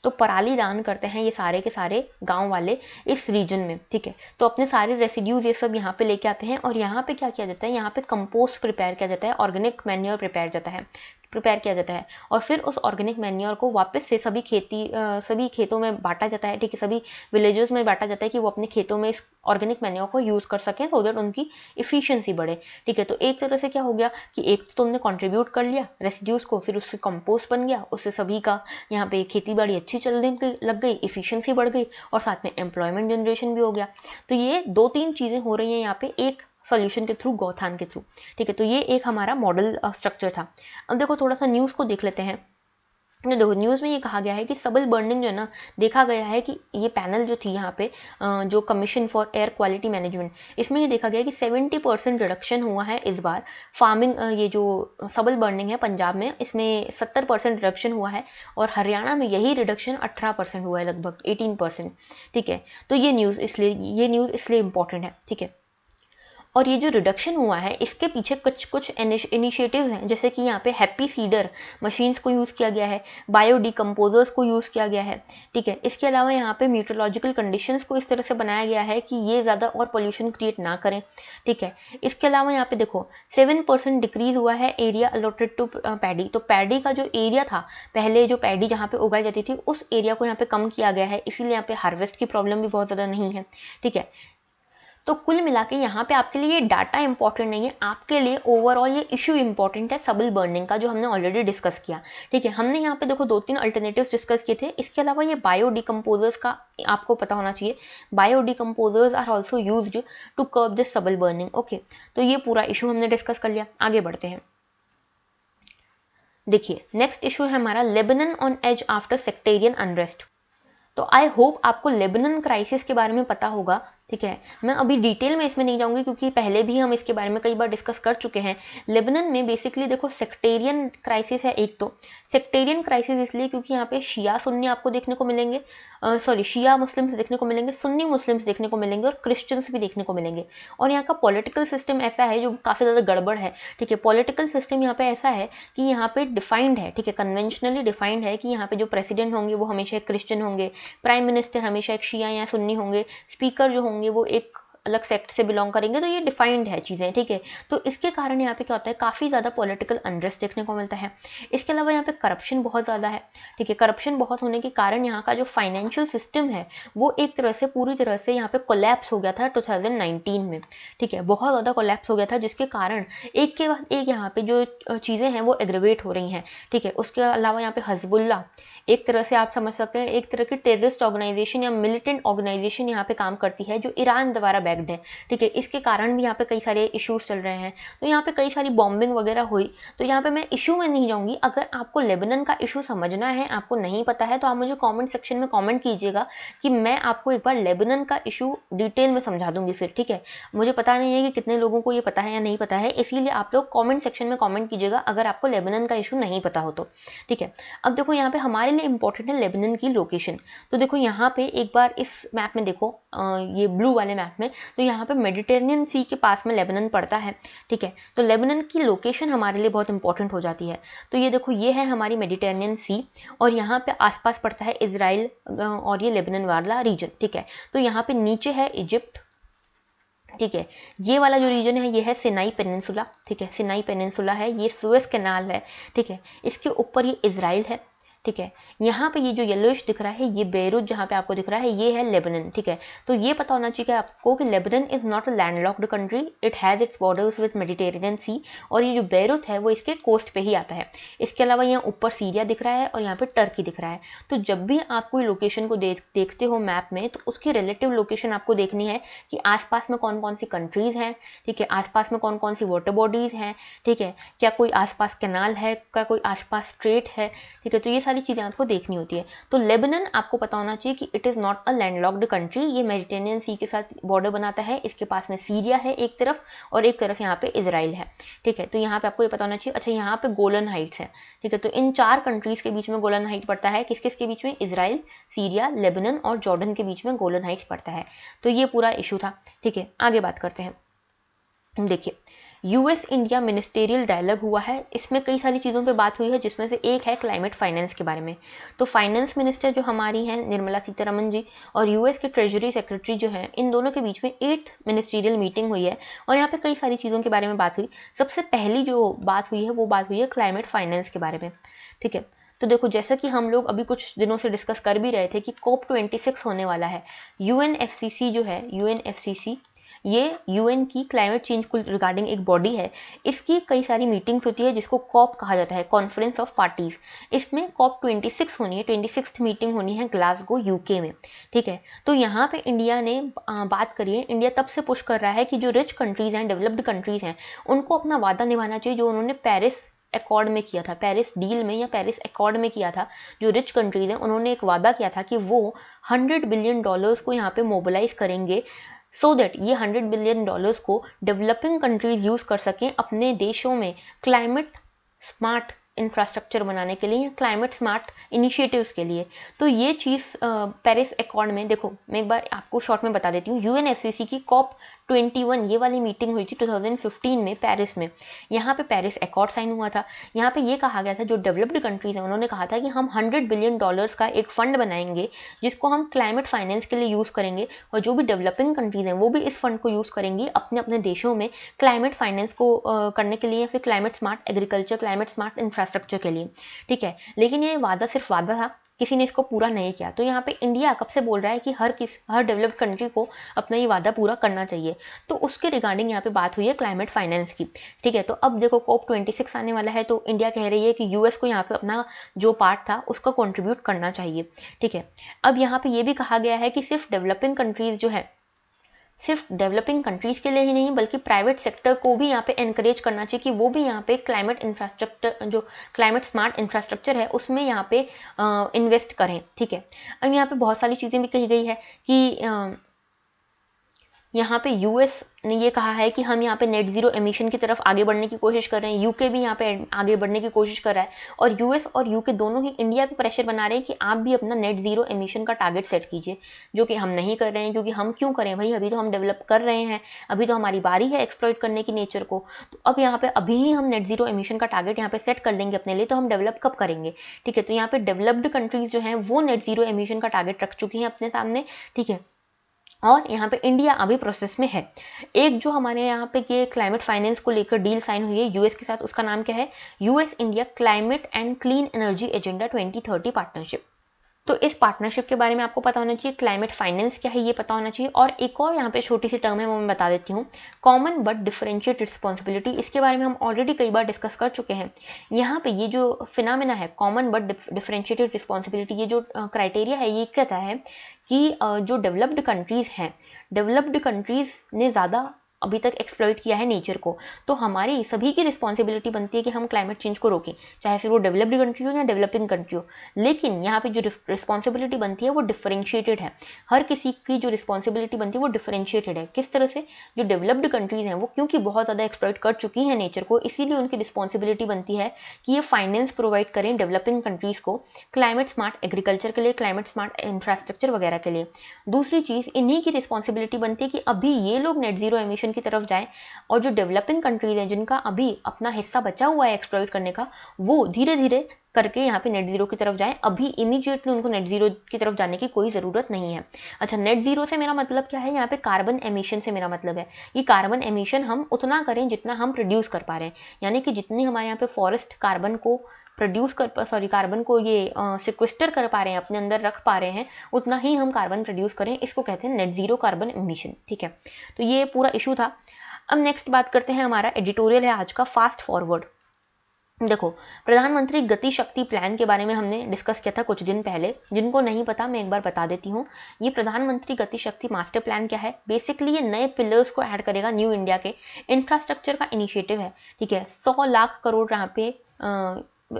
तो पराली दान करते हैं ये सारे के सारे गांव वाले इस रीजन में। ठीक है, तो अपने सारे रेसिड्यूज ये सब यहाँ पे लेके आते हैं और यहाँ पे क्या किया जाता है, यहाँ पे कंपोस्ट प्रिपेयर किया जाता है, ऑर्गेनिक मैन्योर प्रिपेयर किया जाता है और फिर उस ऑर्गेनिक मैन्योर को वापस से सभी खेतों में बांटा जाता है। ठीक है, सभी विलेजेस में बांटा जाता है कि वो अपने खेतों में इस ऑर्गेनिक मैन्योर को यूज़ कर सकें सो दैट उनकी इफिशियंसी बढ़े। ठीक है, तो एक तरह से क्या हो गया कि एक तो तुमने कंट्रीब्यूट कर लिया रेसिड्यूज को, फिर उससे कंपोस्ट बन गया, उससे सभी का यहाँ पे खेती बाड़ी अच्छी चलने लग गई, इफिशियंसी बढ़ गई और साथ में एम्प्लॉयमेंट जनरेशन भी हो गया। तो ये 2-3 चीज़ें हो रही हैं यहाँ पे एक सॉल्यूशन के थ्रू, गौठान के थ्रू। ठीक है, तो ये एक हमारा मॉडल स्ट्रक्चर था। अब देखो थोड़ा सा न्यूज़ को देख लेते हैं। देखो न्यूज़ में ये कहा गया है कि सबल बर्निंग जो है ना, देखा गया है कि ये पैनल जो थी यहाँ पे जो commission for air quality management, इसमें ये देखा गया कि 70% रिडक्शन हुआ है इस बार फार्मिंग, ये जो सबल बर्निंग है पंजाब में इसमें 70% रिडक्शन हुआ है और हरियाणा में यही रिडक्शन 18% हुआ है, लगभग 18%। ठीक है, तो ये न्यूज़ इसलिए इंपॉर्टेंट है। ठीक है, और ये जो रिडक्शन हुआ है इसके पीछे कुछ इनिशिएटिव्स हैं, जैसे कि यहाँ पे हैप्पी सीडर मशीन्स को यूज़ किया गया है, बायो डिकम्पोजर्स को यूज़ किया गया है। ठीक है, इसके अलावा यहाँ पे मीटरोलॉजिकल कंडीशंस को इस तरह से बनाया गया है कि ये ज़्यादा और पोल्यूशन क्रिएट ना करें। ठीक है, इसके अलावा यहाँ पे देखो 7% डिक्रीज हुआ है एरिया अलॉटेड टू पैडी। तो पैडी का जो एरिया था, पहले जो पैडी जहाँ पे उगाई जाती थी उस एरिया को यहाँ पे कम किया गया है, इसीलिए यहाँ पे हार्वेस्ट की प्रॉब्लम भी बहुत ज़्यादा नहीं है। ठीक है, तो कुल मिला के यहाँ पे आपके लिए ये डाटा इंपॉर्टेंट नहीं है, आपके लिए ओवरऑल ये इशू इंपॉर्टेंट है सबल बर्निंग का, जो हमने ऑलरेडी डिस्कस किया। ठीक है, हमने यहाँ पे देखो 2-3 अल्टरनेटिव्स डिस्कस किए थे। इसके अलावा ये बायो डिकम्पोजर्स का आपको पता होना चाहिए। Bio decomposers are also used to curb this stubble burning. Okay, तो ये पूरा इशू हमने डिस्कस कर लिया। आगे बढ़ते हैं। देखिए नेक्स्ट इशू है हमारा Lebanon on edge after sectarian unrest. तो आई होप आपको लेबनन क्राइसिस के बारे में पता होगा। ठीक है, मैं अभी डिटेल में इसमें नहीं जाऊंगी क्योंकि पहले भी हम इसके बारे में कई बार डिस्कस कर चुके हैं। लेबनन में बेसिकली देखो सेक्टेरियन क्राइसिस है एक। तो सेक्टेरियन क्राइसिस इसलिए क्योंकि यहाँ पे शिया सुन्नी आपको देखने को मिलेंगे, शिया मुस्लिम्स देखने को मिलेंगे, सुन्नी मुस्लिम्स देखने को मिलेंगे और क्रिश्चियंस भी देखने को मिलेंगे। और यहाँ का पॉलिटिकल सिस्टम ऐसा है जो काफ़ी ज़्यादा गड़बड़ है। ठीक है, पॉलिटिकल सिस्टम यहाँ पे ऐसा है कि यहाँ पे डिफाइंड है, ठीक है, कन्वेंशनली डिफाइंड है कि यहाँ पे जो प्रेसिडेंट होंगे वो हमेशा एक क्रिश्चियन होंगे, प्राइम मिनिस्टर हमेशा एक शिया या सुन्नी होंगे, स्पीकर जो होंगे वो एक अलग सेक्ट से बिलोंग करेंगे। तो ये डिफाइंड है चीज़ें। ठीक है, तो इसके कारण यहाँ पे क्या होता है, काफ़ी ज़्यादा पॉलिटिकल अनरेस्ट देखने को मिलता है। इसके अलावा यहाँ पे करप्शन बहुत ज़्यादा है। ठीक है, करप्शन बहुत होने के कारण यहाँ का जो फाइनेंशियल सिस्टम है वो एक तरह से पूरी तरह से यहाँ पे कोलैप्स हो गया था 2019 में। ठीक है, बहुत ज़्यादा कोलैप्स हो गया था, जिसके कारण एक के बाद एक यहाँ पे जो चीज़ें हैं वो एग्रेवेट हो रही हैं। ठीक है, उसके अलावा यहाँ पे हिजबुल्लाह एक तरह से आप समझ सकते हैं एक तरह की टेररिस्ट ऑर्गेनाइजेशन या मिलिटेंट ऑर्गेनाइजेशन यहाँ पे काम करती है, जो ईरान द्वारा बैक्ड है। ठीक है, इसके कारण भी यहाँ पे कई सारे इश्यूज चल रहे हैं। तो यहाँ पे कई सारी बॉम्बिंग वगैरह हुई। तो यहाँ पे मैं इशू में नहीं जाऊंगी। अगर आपको लेबनन का इशू समझना है, आपको नहीं पता है, तो आप मुझे कॉमेंट सेक्शन में कॉमेंट कीजिएगा कि मैं आपको एक बार लेबनन का इशू डिटेल में समझा दूंगी फिर। ठीक है, मुझे पता नहीं है कि कितने लोगों को ये पता है या नहीं पता है, इसीलिए आप लोग कॉमेंट सेक्शन में कॉमेंट कीजिएगा अगर आपको लेबनन का इशू नहीं पता हो तो। ठीक है, अब देखो यहाँ पे हमारे लिए इंपॉर्टेंट है लेबनन की लोकेशन। तो देखो यहाँ पे एक बार इस मैप में देखो, ये ब्लू वाले मैप में, तो यहाँ पे मेडिटेरेनियन सी के पास में लेबनन पड़ता है। ठीक है, तो लेबनन की लोकेशन हमारे लिए बहुत इंपॉर्टेंट हो जाती है। तो ये देखो ये है हमारी मेडिटेरेनियन सी और यहाँ पे आसपास पड़ता है इजराइल और ये लेबनन वाला रीजन। ठीक है, तो यहाँ पे नीचे है इजिप्ट। ठीक है, ये वाला जो रीजन है ये है सिनाई पेनिनसुला। ठीक है, सिनाई पेनिनसुला है, ये सुएज कैनाल है। ठीक है, इसके ऊपर ये इजराइल है। ठीक है, यहाँ पे ये जो येलोइश दिख रहा है ये बेरूत जहाँ पे आपको दिख रहा है ये है लेबनन। ठीक है, तो ये पता होना चाहिए आपको कि Lebanon is not a landlocked country, it has its borders with Mediterranean sea और ये जो बेरूत है वो इसके कोस्ट पे ही आता है। इसके अलावा यहाँ ऊपर सीरिया दिख रहा है और यहाँ पे टर्की दिख रहा है। तो जब भी आप कोई लोकेशन को देखते हो मैप में, तो उसकी रिलेटिव लोकेशन आपको देखनी है कि आसपास में कौन कौन सी कंट्रीज हैं। ठीक है, आसपास में कौन कौन सी वाटर बॉडीज हैं। ठीक है, क्या कोई आसपास कैनाल है, क्या कोई आसपास स्ट्रेट है। ठीक है, तो ये सारी चीज़ें आपको देखनी होती है। तो लेबनन आपको पता होना चाहिए कि it is not a landlocked country, ये मेडिटेरेनियन सी के साथ बॉर्डर बनाता है। इसके पास में सीरिया है एक तरफ और एक तरफ यहाँ पे इजराइल है। ठीक है, तो यहाँ पे आपको ये पता होना चाहिए। अच्छा, यहाँ पे गोलन हाइट्स है। ठीक है, तो इन 4 कंट्रीज के बीच में गोलन हाइट पड़ता है। किस किस के बीच में? इजराइल, सीरिया, लेबनन और जॉर्डन के बीच में गोलन हाइट्स पड़ता है। तो ये पूरा इशू था। ठीक है, आगे बात करते हैं। देखिए, यूएस इंडिया मिनिस्टेरियल डायलॉग हुआ है, इसमें कई सारी चीज़ों पे बात हुई है, जिसमें से एक है क्लाइमेट फाइनेंस के बारे में। तो फाइनेंस मिनिस्टर जो हमारी हैं निर्मला सीतारमन जी और यूएस के ट्रेजरी सेक्रेटरी जो हैं, इन दोनों के बीच में 8th मिनिस्टीरियल मीटिंग हुई है और यहाँ पे कई सारी चीज़ों के बारे में बात हुई। सबसे पहली जो बात हुई है वो बात हुई है क्लाइमेट फाइनेंस के बारे में। ठीक है, तो देखो जैसा कि हम लोग अभी कुछ दिनों से डिस्कस कर भी रहे थे कि COP26 होने वाला है। यूएनएफसीसी जो है, यूएनएफसीसी ये यूएन की क्लाइमेट चेंज को रिगार्डिंग एक बॉडी है। इसकी कई सारी मीटिंग्स होती है जिसको कॉप कहा जाता है, कॉन्फ्रेंस ऑफ पार्टीज। इसमें COP26 होनी है, 26th मीटिंग होनी है ग्लासगो यूके में। ठीक है, तो यहाँ पे इंडिया ने बात करी है। इंडिया तब से पुश कर रहा है कि जो रिच कंट्रीज हैं, डेवलप्ड कंट्रीज हैं, उनको अपना वादा निभाना चाहिए जो उन्होंने पेरिस अकॉर्ड में किया था, पेरिस डील में या पेरिस अकॉर्ड में किया था। जो रिच कंट्रीज हैं उन्होंने एक वादा किया था कि वो $100 बिलियन को यहाँ पे मोबिलाइज करेंगे सो दैट ये $100 बिलियन को डेवलपिंग कंट्रीज यूज कर सकें अपने देशों में क्लाइमेट स्मार्ट इंफ्रास्ट्रक्चर बनाने के लिए, क्लाइमेट स्मार्ट इनिशिएटिव्स के लिए। तो ये चीज़ पेरिस अकॉर्ड में, देखो मैं एक बार आपको शॉर्ट में बता देती हूँ। यूएनएफसीसी की COP21 ये वाली मीटिंग हुई थी 2015 में पेरिस में। यहाँ पे पेरिस अकॉर्ड साइन हुआ था। यहाँ पे ये कहा गया था जो डेवलप्ड कंट्रीज हैं उन्होंने कहा था कि हम $100 बिलियन का एक फंड बनाएंगे जिसको हम क्लाइमेट फाइनेंस के लिए यूज़ करेंगे और जो भी डेवलपिंग कंट्रीज हैं वो भी इस फंड को यूज़ करेंगी अपने अपने देशों में क्लाइमेट फाइनेंस को करने के लिए, फिर climate smart agriculture, climate smart infrastructure infrastructure के लिए, ठीक है। लेकिन ये वादा सिर्फ वादा था, किसी ने इसको पूरा नहीं किया। तो यहाँ पे इंडिया कब से बोल रहा है कि हर डेवलप्ड कंट्री को अपना ये वादा पूरा करना चाहिए। तो उसके रिगार्डिंग यहाँ पे बात हुई है क्लाइमेट फाइनेंस की, ठीक है। तो अब देखो COP26 आने वाला है, तो इंडिया कह रही है कि यूएस को यहाँ पे अपना जो पार्ट था उसका कॉन्ट्रीब्यूट करना चाहिए, ठीक है। अब यहाँ पे ये भी कहा गया है कि सिर्फ डेवलपिंग कंट्रीज जो है, सिर्फ डेवलपिंग कंट्रीज के लिए ही नहीं बल्कि प्राइवेट सेक्टर को भी यहाँ पे एनकरेज करना चाहिए कि वो भी यहाँ पे क्लाइमेट इंफ्रास्ट्रक्चर, जो क्लाइमेट स्मार्ट इंफ्रास्ट्रक्चर है उसमें यहाँ पे इन्वेस्ट करें, ठीक है। अब यहाँ पे बहुत सारी चीज़ें भी कही गई है कि यहाँ पे यूएस ने ये कहा है कि हम यहाँ पे नेट जीरो एमिशन की तरफ आगे बढ़ने की कोशिश कर रहे हैं, यूके भी यहाँ पे आगे बढ़ने की कोशिश कर रहा है, और यूएस और यूके दोनों ही इंडिया पे प्रेशर बना रहे हैं कि आप भी अपना नेट जीरो एमिशन का टारगेट सेट कीजिए, जो कि हम नहीं कर रहे हैं। क्योंकि हम क्यों करें भाई, अभी तो हम डेवलप कर रहे हैं, अभी तो हमारी बारी है एक्सप्लॉइट करने की नेचर को। तो अब यहाँ पे अभी ही हम नेट जीरो एमिशन का टारगेट यहाँ पे सेट कर लेंगे अपने लिए, तो हम डेवलप कब करेंगे, ठीक है। तो यहाँ पे डेवलप्ड कंट्रीज जो है वो नेट जीरो एमिशन का टारगेट रख चुकी हैं अपने सामने, ठीक है। और यहाँ पे इंडिया अभी प्रोसेस में है। एक जो हमारे यहाँ पे ये क्लाइमेट फाइनेंस को लेकर डील साइन हुई है यूएस के साथ, उसका नाम क्या है, US India climate and clean energy agenda 2030 partnership. तो इस पार्टनरशिप के बारे में आपको पता होना चाहिए, क्लाइमेट फाइनेंस क्या है ये पता होना चाहिए, और एक और यहाँ पे छोटी सी टर्म है वो मैं बता देती हूँ, कॉमन बट डिफरेंशिएट रिस्पॉन्सिबिलिटी। इसके बारे में हम ऑलरेडी कई बार डिस्कस कर चुके हैं। यहाँ पे ये जो फिनोमेना है कॉमन बट डिफरेंशिएटेड रिस्पॉन्सिबिलिटी, ये जो क्राइटेरिया है ये कहता है कि जो डेवलप्ड कंट्रीज हैं, डेवलप्ड कंट्रीज ने ज़्यादा अभी तक एक्सप्लॉइट किया है नेचर को, तो हमारी सभी की रिस्पॉन्सिबिलिटी बनती है कि हम क्लाइमेट चेंज को रोकें, चाहे फिर वो डेवलप्ड कंट्री हो या डेवलपिंग कंट्री हो। लेकिन यहाँ पे जो रिस्पॉन्सिबिलिटी बनती है वो डिफरेंशिएटेड है, हर किसी की जो रिस्पॉन्सिबिलिटी बनती है वो डिफरेंशिएटेड है। किस तरह से, जो डेवलप्ड कंट्रीज हैं वो क्योंकि बहुत ज़्यादा एक्सप्लॉइट कर चुकी हैं नेचर को, इसीलिए उनकी रिस्पॉन्सिबिलिटी बनती है कि ये फाइनेंस प्रोवाइड करें डेवलपिंग कंट्रीज को क्लाइमेट स्मार्ट एग्रीकल्चर के लिए, क्लाइमेट स्मार्ट इंफ्रास्ट्रक्चर वगैरह के लिए। दूसरी चीज़, इन्हीं की रिस्पॉन्सिबिलिटी बनती है कि अभी ये लोग नेट जीरो एमिशन की तरफ जाएं, और जो डेवलपिंग कंट्रीज हैं जिनका अभी अपना हिस्सा बचा हुआ है एक्सप्लॉइट करने का, वो धीरे धीरे करके यहाँ पे नेट जीरो की तरफ जाएं। अभी इमीडिएटली उनको नेट जीरो की तरफ जाने की कोई ज़रूरत नहीं है। अच्छा, नेट जीरो से मेरा मतलब क्या है, यहाँ पे कार्बन एमिशन से मेरा मतलब है कि कार्बन एमिशन हम उतना करें जितना हम प्रोड्यूस कर पा रहे हैं, यानी कि जितनी हमारे यहाँ पे फॉरेस्ट कार्बन को कार्बन को ये सिक्वेस्टर कर पा रहे हैं, अपने अंदर रख पा रहे हैं, उतना ही हम कार्बन प्रोड्यूस करें। इसको कहते हैं नेट जीरो कार्बन एमिशन, ठीक है। तो ये पूरा इशू था। अब नेक्स्ट बात करते हैं, हमारा एडिटोरियल है आज का, फास्ट फॉरवर्ड। देखो, प्रधानमंत्री गति शक्ति प्लान के बारे में हमने डिस्कस किया था कुछ दिन पहले, जिनको नहीं पता मैं एक बार बता देती हूँ। ये प्रधानमंत्री गति शक्ति मास्टर प्लान क्या है, बेसिकली ये नए पिलर्स को ऐड करेगा न्यू इंडिया के इंफ्रास्ट्रक्चर का इनिशिएटिव है, ठीक है। 100 लाख करोड़ यहाँ पे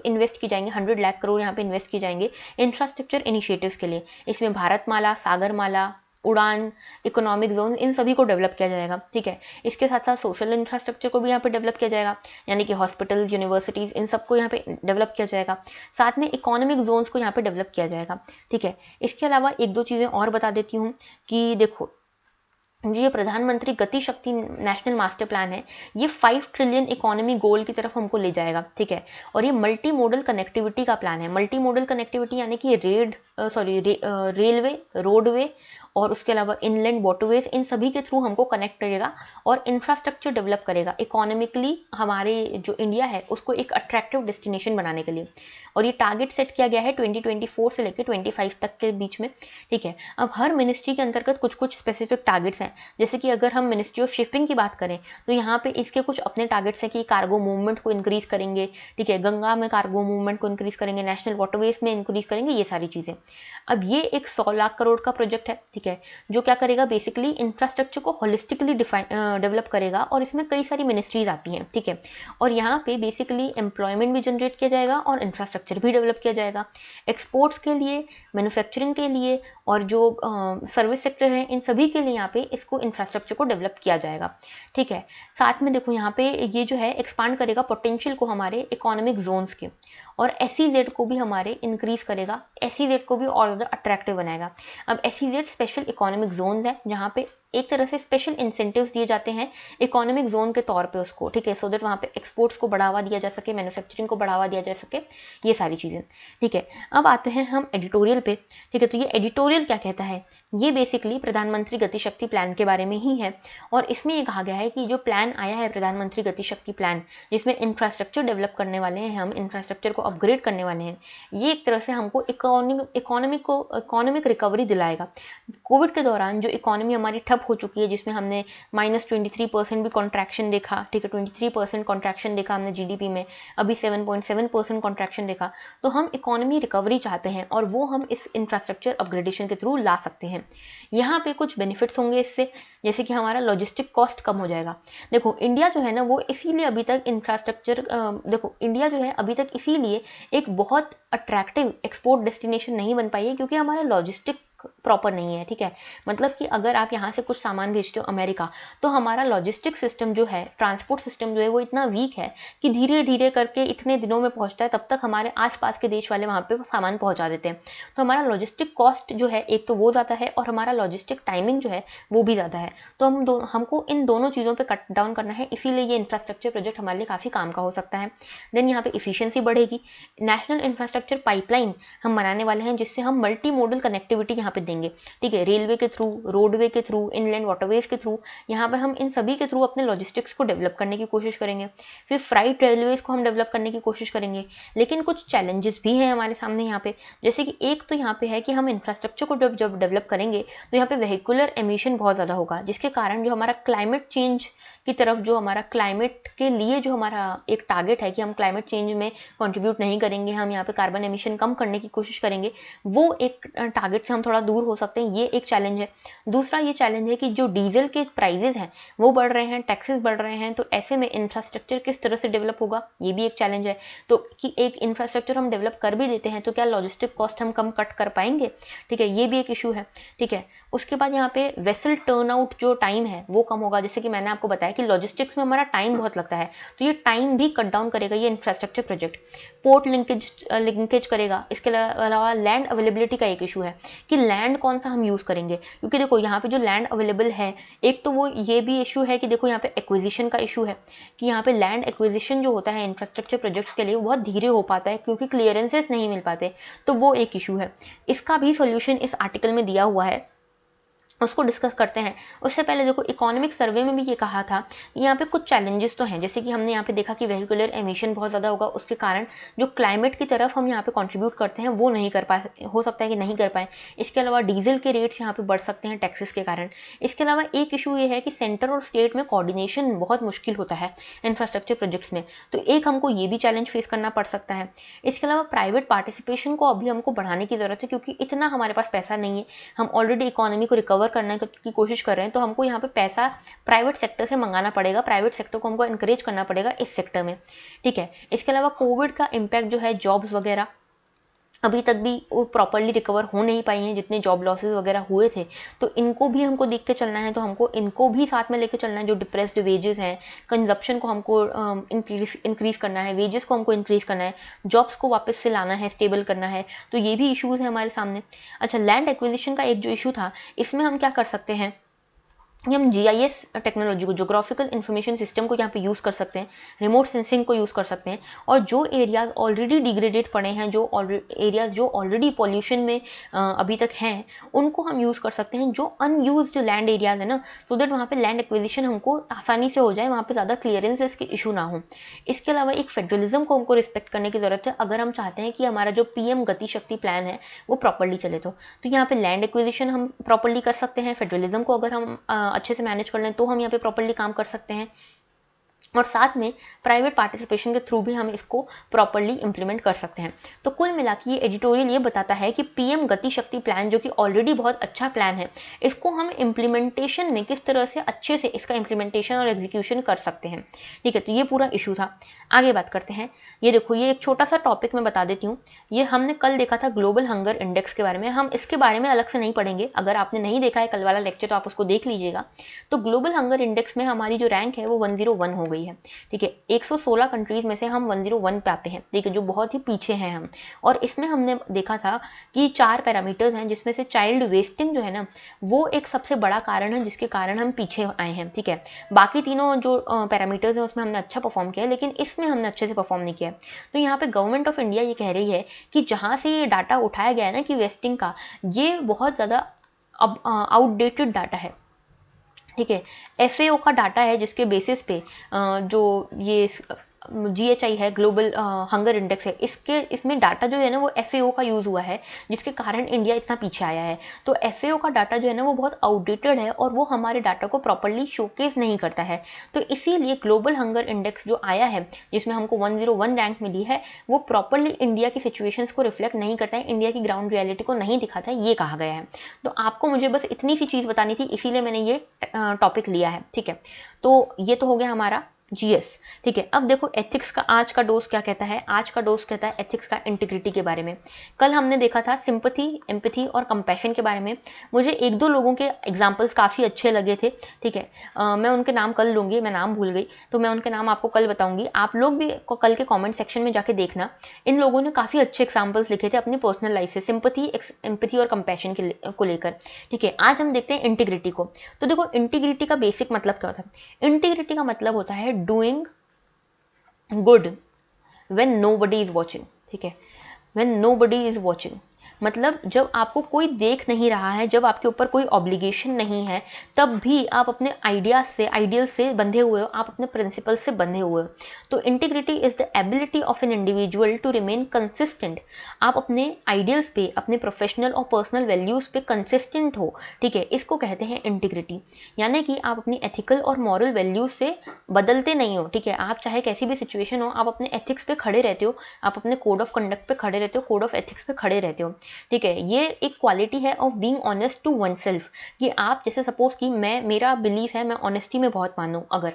इन्वेस्ट की जाएंगे, 100 लाख करोड़ यहाँ पे इन्वेस्ट किए जाएंगे इंफ्रास्ट्रक्चर इनिशिएटिव्स के लिए। इसमें भारतमाला, सागरमाला, उड़ान, इकोनॉमिक जोन, इन सभी को डेवलप किया जाएगा, ठीक है। इसके साथ साथ सोशल इंफ्रास्ट्रक्चर को भी यहाँ पे डेवलप किया जाएगा, यानी कि हॉस्पिटल्स, यूनिवर्सिटीज़, इन सबको यहाँ पे डेवलप किया जाएगा। साथ में इकोनॉमिक जोन्स को यहाँ पे डेवलप किया जाएगा, ठीक है। इसके अलावा एक दो चीज़ें और बता देती हूँ कि देखो, जो ये प्रधानमंत्री गति शक्ति नेशनल मास्टर प्लान है, ये 5 ट्रिलियन इकोनॉमी गोल की तरफ हमको ले जाएगा, ठीक है। और ये मल्टी मोडल कनेक्टिविटी का प्लान है। मल्टी मोडल कनेक्टिविटी यानी कि रेलवे, रोडवे और उसके अलावा इनलैंड वाटरवेज, इन सभी के थ्रू हमको कनेक्ट करेगा और इंफ्रास्ट्रक्चर डेवलप करेगा इकोनॉमिकली, हमारे जो इंडिया है उसको एक अट्रैक्टिव डेस्टिनेशन बनाने के लिए। और ये टारगेट सेट किया गया है 2024 से लेकर 25 तक के बीच में, ठीक है। अब हर मिनिस्ट्री के अंतर्गत कुछ कुछ स्पेसिफिक टारगेट्स हैं, जैसे कि अगर हम मिनिस्ट्री ऑफ शिपिंग की बात करें तो यहाँ पे इसके कुछ अपने टारगेट्स हैं कि कार्गो मूवमेंट को इंक्रीज करेंगे, ठीक है, गंगा में कार्गो मूवमेंट को इंक्रीज करेंगे, नेशनल वाटरवेज में इंक्रीज करेंगे, ये सारी चीज़ें। अब ये एक 100 लाख करोड़ का प्रोजेक्ट है, ठीक है, जो क्या करेगा, बेसिकली इंफ्रास्ट्रक्चर को होलिस्टिकली डेवलप करेगा, और इसमें कई सारी मिनिस्ट्रीज आती हैं, ठीक है। और यहाँ पे बेसिकली एम्प्लॉयमेंट भी जनरेट किया जाएगा और इंफ्रास्ट्रक्चर भी डेवलप किया जाएगा, एक्सपोर्ट्स के लिए, मैन्युफैक्चरिंग के लिए, और जो सर्विस सेक्टर है, इन सभी के लिए यहाँ पे इसको इंफ्रास्ट्रक्चर को डेवलप किया जाएगा, ठीक है। साथ में देखो, यहाँ पे ये जो है एक्सपांड करेगा पोटेंशियल को हमारे इकोनॉमिक जोन्स के, और SEZ को भी हमारे इंक्रीज करेगा, SEZ को भी और ज़्यादा अट्रैक्टिव बनाएगा। अब SEZ स्पेशल इकोनॉमिक जोन्स है, जहाँ पे एक तरह से स्पेशल इंसेंटिव्स दिए जाते हैं इकोनॉमिक जोन के तौर पे उसको, ठीक है, सो दैट वहाँ पे एक्सपोर्ट्स को बढ़ावा दिया जा सके, मैन्युफैक्चरिंग को बढ़ावा दिया जा सके, ये सारी चीज़ें, ठीक है। अब आते हैं हम एडिटोरियल पे, ठीक है। तो ये एडिटोरियल क्या कहता है, ये बेसिकली प्रधानमंत्री गति शक्ति प्लान के बारे में ही है। और इसमें ये कहा गया है कि जो प्लान आया है प्रधानमंत्री गति शक्ति प्लान, जिसमें इंफ्रास्ट्रक्चर डेवलप करने वाले हैं, हम इंफ्रास्ट्रक्चर को अपग्रेड करने वाले हैं, ये एक तरह से हमको इकोनॉमिक रिकवरी दिलाएगा। कोविड के दौरान जो इकोनॉमी हमारी ठप हो चुकी है, जिसमें हमने -23% भी कॉन्ट्रैक्शन देखा, ठीक है, 23% कॉन्ट्रैक्शन देखा हमने जीडीपी में, अभी 7.7% कॉन्ट्रैक्शन देखा। तो हम इकोनॉमी रिकवरी चाहते हैं और वो हम इस इंफ्रास्ट्रक्चर अपग्रेडेशन के थ्रू ला सकते हैं। यहाँ पे कुछ बेनिफिट्स होंगे इससे, जैसे कि हमारा लॉजिस्टिक कॉस्ट कम हो जाएगा। देखो इंडिया जो है ना, वो इसीलिए अभी तक इंफ्रास्ट्रक्चर देखो इंडिया जो है अभी तक इसीलिए एक बहुत अट्रैक्टिव एक्सपोर्ट डेस्टिनेशन नहीं बन पाई है, क्योंकि हमारा लॉजिस्टिक प्रॉपर नहीं है, ठीक है। मतलब कि अगर आप यहाँ से कुछ सामान भेजते हो अमेरिका, तो हमारा लॉजिस्टिक सिस्टम जो है, ट्रांसपोर्ट सिस्टम जो है, वो इतना वीक है कि धीरे धीरे करके इतने दिनों में पहुंचता है, तब तक हमारे आसपास के देश वाले वहाँ पे सामान पहुंचा देते हैं। तो हमारा लॉजिस्टिक कॉस्ट जो है, एक तो वो ज़्यादा है, और हमारा लॉजिस्टिक टाइमिंग जो है वो भी ज़्यादा है। तो हमको इन दोनों चीज़ों पर कट डाउन करना है, इसीलिए ये इंफ्रास्ट्रक्चर प्रोजेक्ट हमारे लिए काफ़ी काम का हो सकता है। देन यहाँ पे इफिशियंसी बढ़ेगी। नेशनल इंफ्रास्ट्रक्चर पाइपलाइन हम बनाने वाले हैं, जिससे हम मल्टी मोडल कनेक्टिविटी यहाँ पे देंगे, ठीक है, रेलवे के थ्रू, रोडवे के थ्रू, इनलैंड वाटरवेज के थ्रू, यहाँ पे हम इन सभी के थ्रू अपने लॉजिस्टिक्स को डेवलप करने की कोशिश करेंगे। फिर फ्राइट रेलवेज को हम डेवलप करने की कोशिश करेंगे। लेकिन कुछ चैलेंजेस भी हैं हमारे सामने यहाँ पे, जैसे कि एक तो यहाँ पे है कि हम इंफ्रास्ट्रक्चर को जब डेवलप करेंगे, तो यहाँ पे वेहिकुलर एमिशन बहुत ज़्यादा होगा, जिसके कारण जो हमारा क्लाइमेट चेंज की तरफ, जो हमारा क्लाइमेट के लिए जो हमारा एक टारगेट है कि हम क्लाइमेट चेंज में कंट्रीब्यूट नहीं करेंगे, हम यहाँ पे कार्बन एमिशन कम करने की कोशिश करेंगे, वो एक टारगेट से हम थोड़ा दूर हो सकते हैं, ये एक चैलेंज है। दूसरा ये चैलेंज है कि जो डीजल के प्राइजेस हैं वो बढ़ रहे हैं, टैक्सेस बढ़ रहे हैं, तो ऐसे में इंफ्रास्ट्रक्चर किस तरह से डेवलप होगा, ये भी एक चैलेंज है। तो कि एक इंफ्रास्ट्रक्चर हम डेवलप कर भी देते हैं, तो क्या लॉजिस्टिक कॉस्ट हम कम कट कर पाएंगे, ठीक है, ये भी एक इशू है, ठीक है। उसके बाद यहाँ पे वेसल टर्नआउट जो टाइम है वो कम होगा, जैसे कि मैंने आपको बताया कि लॉजिस्टिक्स में हमारा टाइम बहुत लगता है, तो ये टाइम भी कट डाउन करेगा ये इंफ्रास्ट्रक्चर प्रोजेक्ट। पोर्ट लिंकेज करेगा। इसके अलावा लैंड अवेलेबिलिटी का एक इशू है कि लैंड कौन सा हम यूज़ करेंगे, क्योंकि देखो यहाँ पे जो लैंड अवेलेबल है, एक तो वो ये भी इशू है कि देखो यहाँ पे एक्विजिशन का इशू है कि यहाँ पे लैंड एक्विजिशन जो होता है इंफ्रास्ट्रक्चर प्रोजेक्ट्स के लिए वो बहुत धीरे हो पाता है, क्योंकि क्लियरेंसेस नहीं मिल पाते, तो वो एक इशू है। इसका भी सोल्यूशन इस आर्टिकल में दिया हुआ है, उसको डिस्कस करते हैं। उससे पहले देखो इकोनॉमिक सर्वे में भी ये कहा था कि यहाँ पे कुछ चैलेंजेस तो हैं, जैसे कि हमने यहाँ पे देखा कि वेहिकुलर एमिशन बहुत ज़्यादा होगा, उसके कारण जो क्लाइमेट की तरफ हम यहाँ पे कंट्रीब्यूट करते हैं वो नहीं कर पाए, हो सकता है कि नहीं कर पाए। इसके अलावा डीजल के रेट्स यहाँ पे बढ़ सकते हैं टैक्सेस के कारण। इसके अलावा एक इशू ये है कि सेंटर और स्टेट में कोऑर्डिनेशन बहुत मुश्किल होता है इंफ्रास्ट्रक्चर प्रोजेक्ट्स में, तो एक हमको ये भी चैलेंज फेस करना पड़ सकता है। इसके अलावा प्राइवेट पार्टिसिपेशन को अभी हमको बढ़ाने की ज़रूरत है, क्योंकि इतना हमारे पास पैसा नहीं है, हम ऑलरेडी इकोनॉमी को रिकवर करने की कोशिश कर रहे हैं, तो हमको यहाँ पे पैसा प्राइवेट सेक्टर से मंगाना पड़ेगा, प्राइवेट सेक्टर को हमको एनकरेज करना पड़ेगा इस सेक्टर में, ठीक है। इसके अलावा कोविड का इम्पैक्ट जो है जॉब्स वगैरह अभी तक भी वो प्रॉपरली रिकवर हो नहीं पाई हैं, जितने जॉब लॉसेस वगैरह हुए थे, तो इनको भी हमको देख के चलना है, तो हमको इनको भी साथ में लेके चलना है। जो डिप्रेस्ड वेजेस हैं, कंजप्शन को हमको इंक्रीज करना है, वेजेस को हमको इंक्रीज करना है, जॉब्स को वापस से लाना है, स्टेबल करना है, तो ये भी इशूज़ हैं हमारे सामने। अच्छा, लैंड एक्विजिशन का एक जो इशू था, इसमें हम क्या कर सकते हैं कि हम GIS टेक्नोलॉजी को, जोग्राफिकल इंफॉर्मेशन सिस्टम को यहाँ पे यूज़ कर सकते हैं, रिमोट सेंसिंग को यूज़ कर सकते हैं, और जो एरियाज ऑलरेडी डिग्रेडेड पड़े हैं, जो एरियाज जो ऑलरेडी पॉल्यूशन में अभी तक हैं, उनको हम यूज़ कर सकते हैं, जो अनयूज्ड लैंड एरियाज है ना, सो दैट वहाँ पे लैंड एक्विजिशन हमको आसानी से हो जाए, वहाँ पे ज़्यादा क्लियरेंसेस के इशू ना हो। इसके अलावा एक फेडरलिज्म को हमको रिस्पेक्ट करने की ज़रूरत है, अगर हम चाहते हैं कि हमारा जो PM गति शक्ति प्लान है वो प्रॉपरली चले, तो यहाँ पे लैंड एक्विजिशन हम प्रॉपरली कर सकते हैं, फेडरलिज्म को अगर हम अच्छे से मैनेज कर लें तो हम यहाँ पे प्रॉपरली काम कर सकते हैं, और साथ में प्राइवेट पार्टिसिपेशन के थ्रू भी हम इसको प्रॉपरली इंप्लीमेंट कर सकते हैं। तो कुल मिला के ये एडिटोरियल ये बताता है कि PM गति शक्ति प्लान, जो कि ऑलरेडी बहुत अच्छा प्लान है, इसको हम इम्प्लीमेंटेशन में किस तरह से अच्छे से इसका इम्प्लीमेंटेशन और एग्जीक्यूशन कर सकते हैं, ठीक है। तो ये पूरा इशू था। आगे बात करते हैं। ये देखो, ये एक छोटा सा टॉपिक मैं बता देती हूँ। ये हमने कल देखा था ग्लोबल हंगर इंडेक्स के बारे में, हम इसके बारे में अलग से नहीं पढ़ेंगे, अगर आपने नहीं देखा है कल वाला लेक्चर तो आप उसको देख लीजिएगा। तो ग्लोबल हंगर इंडेक्स में हमारी जो रैंक है वो 101 हो गई गई है। ठीक है, 116 कंट्रीज में से हम 101 पे आते हैं। ठीक है, जो बहुत ही पीछे हैं हम। और इसमें हमने देखा था कि 4 पैरामीटर्स हैं, जिसमें से चाइल्ड वेस्टिंग जो है ना, वो एक सबसे बड़ा कारण है जिसके कारण हम पीछे आए हैं। ठीक है, बाकी तीनों जो पैरामीटर्स हैं उसमें हमने अच्छा परफॉर्म किया है, लेकिन इसमें हमने अच्छे से परफॉर्म नहीं किया। तो यहाँ पे गवर्नमेंट ऑफ इंडिया ये कह रही है कि जहाँ से ये डाटा उठाया गया है ना कि वेस्टिंग का, ये बहुत ज़्यादा अब आउटडेटेड डाटा है। ठीक है, FAO का डाटा है जिसके बेसिस पे जो ये GHI है, ग्लोबल हंगर इंडेक्स है, इसमें डाटा जो है ना वो FAO का यूज़ हुआ है, जिसके कारण इंडिया इतना पीछे आया है। तो FAO का डाटा जो है ना वो बहुत आउटडेटेड है और वो हमारे डाटा को प्रॉपरली शोकेस नहीं करता है। तो इसीलिए ग्लोबल हंगर इंडेक्स जो आया है, जिसमें हमको 101 रैंक मिली है, वो प्रॉपरली इंडिया की सिचुएशंस को रिफ्लेक्ट नहीं करता है, इंडिया की ग्राउंड रियलिटी को नहीं दिखाता है, ये कहा गया है। तो आपको मुझे बस इतनी सी चीज़ बतानी थी, इसीलिए मैंने ये टॉपिक लिया है। ठीक है, तो ये तो हो गया हमारा GS। ठीक है, अब देखो एथिक्स का आज का डोज क्या कहता है। आज का डोज कहता है एथिक्स का इंटीग्रिटी के बारे में। कल हमने देखा था सिंपैथी, एम्पैथी और कंपैशन के बारे में। मुझे एक दो लोगों के एग्जांपल्स काफ़ी अच्छे लगे थे। ठीक है, मैं उनके नाम कल लूँगी, मैं नाम भूल गई तो मैं उनके नाम आपको कल बताऊँगी। आप लोग भी कल के कॉमेंट सेक्शन में जाके देखना, इन लोगों ने काफ़ी अच्छे एग्जाम्पल्स लिखे थे अपनी पर्सनल लाइफ से, सिंपैथी, एम्पैथी और कंपैशन को लेकर। ठीक है, आज हम देखते हैं इंटीग्रिटी को। तो देखो इंटीग्रिटी का बेसिक मतलब क्या होता है। इंटीग्रिटी का मतलब होता है doing good when nobody is watching. ठीक है, व्हेन नोबडी इज वॉचिंग मतलब जब आपको कोई देख नहीं रहा है, जब आपके ऊपर कोई ऑब्लिगेशन नहीं है, तब भी आप अपने आइडियल से बंधे हुए हो, आप अपने प्रिंसिपल से बंधे हुए हो। तो integrity is the ability of an individual to remain consistent. आप अपने आइडियल्स पे, अपने प्रोफेशनल और पर्सनल वैल्यूज पे कंसिस्टेंट हो। ठीक है, इसको कहते हैं इंटीग्रिटी। यानी कि आप अपनी एथिकल और मॉरल वैल्यूज से बदलते नहीं हो। ठीक है, आप चाहे कैसी भी सिचुएशन हो, आप अपने एथिक्स पे खड़े रहते हो, आप अपने कोड ऑफ कंडक्ट पे खड़े रहते हो, कोड ऑफ एथिक्स पे खड़े रहते हो। ठीक है, ये एक क्वालिटी है of being honest to oneself, कि आप जैसे सपोज कि मेरा बिलीफ है, मैं ऑनेस्टी में बहुत मानूं अगर।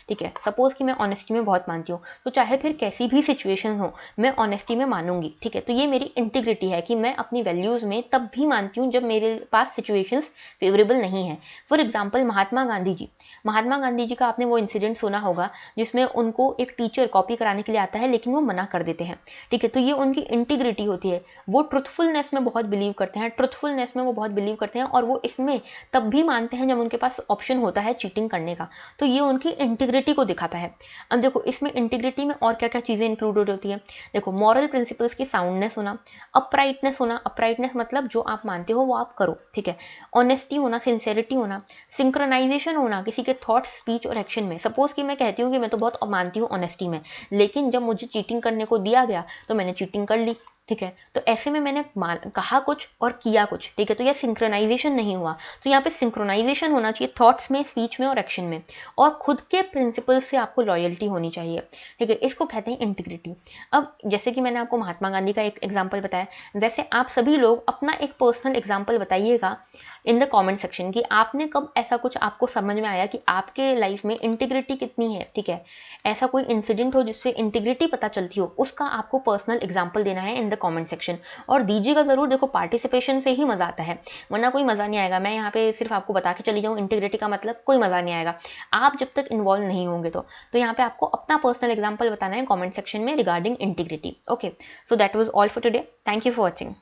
ठीक है, सपोज कि मैं ऑनेस्टी में बहुत मानती हूँ, तो चाहे फिर कैसी भी सिचुएशन हो, मैं ऑनेस्टी में मानूंगी। ठीक है, तो ये मेरी इंटीग्रिटी है कि मैं अपनी वैल्यूज़ में तब भी मानती हूँ जब मेरे पास सिचुएशंस फेवरेबल नहीं है। फॉर एग्जाम्पल महात्मा गांधी जी का आपने वो इंसिडेंट सुना होगा जिसमें उनको एक टीचर कॉपी कराने के लिए आता है, लेकिन वो मना कर देते हैं। ठीक है, तो ये उनकी इंटीग्रिटी होती है। वो ट्रुथफुलनेस में बहुत बिलीव करते हैं, और वो इसमें तब भी मानते हैं जब उनके पास ऑप्शन होता है चीटिंग करने का। तो ये उनकी इंटीग्रिटी को दिखाता है। अब देखो इसमें इंटीग्रिटी में और क्या क्या चीज़ें इंक्लूडेड होती है। देखो मॉरल प्रिंसिपल्स की साउंडनेस होना, अपराइटनेस मतलब जो आप मानते हो वो आप करो। ठीक है, ऑनेस्टी होना, सिंसेरिटी होना, सिंक्रोनाइजेशन होना किसी के थॉट, स्पीच और एक्शन में। सपोज कि मैं कहती हूँ कि मैं तो बहुत मानती हूँ ऑनेस्टी में, लेकिन जब मुझे चीटिंग करने को दिया गया तो मैंने चीटिंग कर ली। ठीक है, तो ऐसे में मैंने कहा कुछ और किया कुछ। ठीक है, तो यह सिंक्रोनाइजेशन नहीं हुआ। तो यहाँ पे सिंक्रोनाइजेशन होना चाहिए थॉट्स में, स्पीच में और एक्शन में, और खुद के प्रिंसिपल से आपको लॉयल्टी होनी चाहिए। ठीक है, इसको कहते हैं इंटीग्रिटी। अब जैसे कि मैंने आपको महात्मा गांधी का एक एग्जाम्पल बताया, वैसे आप सभी लोग अपना एक पर्सनल एग्जाम्पल बताइएगा इन द कमेंट सेक्शन कि आपने कब ऐसा कुछ आपको समझ में आया कि आपके लाइफ में इंटीग्रिटी कितनी है। ठीक है, ऐसा कोई इंसिडेंट हो जिससे इंटीग्रिटी पता चलती हो, उसका आपको पर्सनल एग्जाम्पल देना है इन द कमेंट सेक्शन, और दीजिएगा जरूर। देखो पार्टिसिपेशन से ही मजा आता है, वरना कोई मजा नहीं आएगा। मैं यहाँ पे सिर्फ आपको बता के चली जाऊँ इंटीग्रिटी का मतलब, कोई मजा नहीं आएगा आप जब तक इन्वॉल्व नहीं होंगे। तो यहाँ पे आपको अपना पर्सनल एग्जाम्पल बताना है कॉमेंट सेक्शन में regarding integrity. Okay, so that was all for today. Thank you for watching.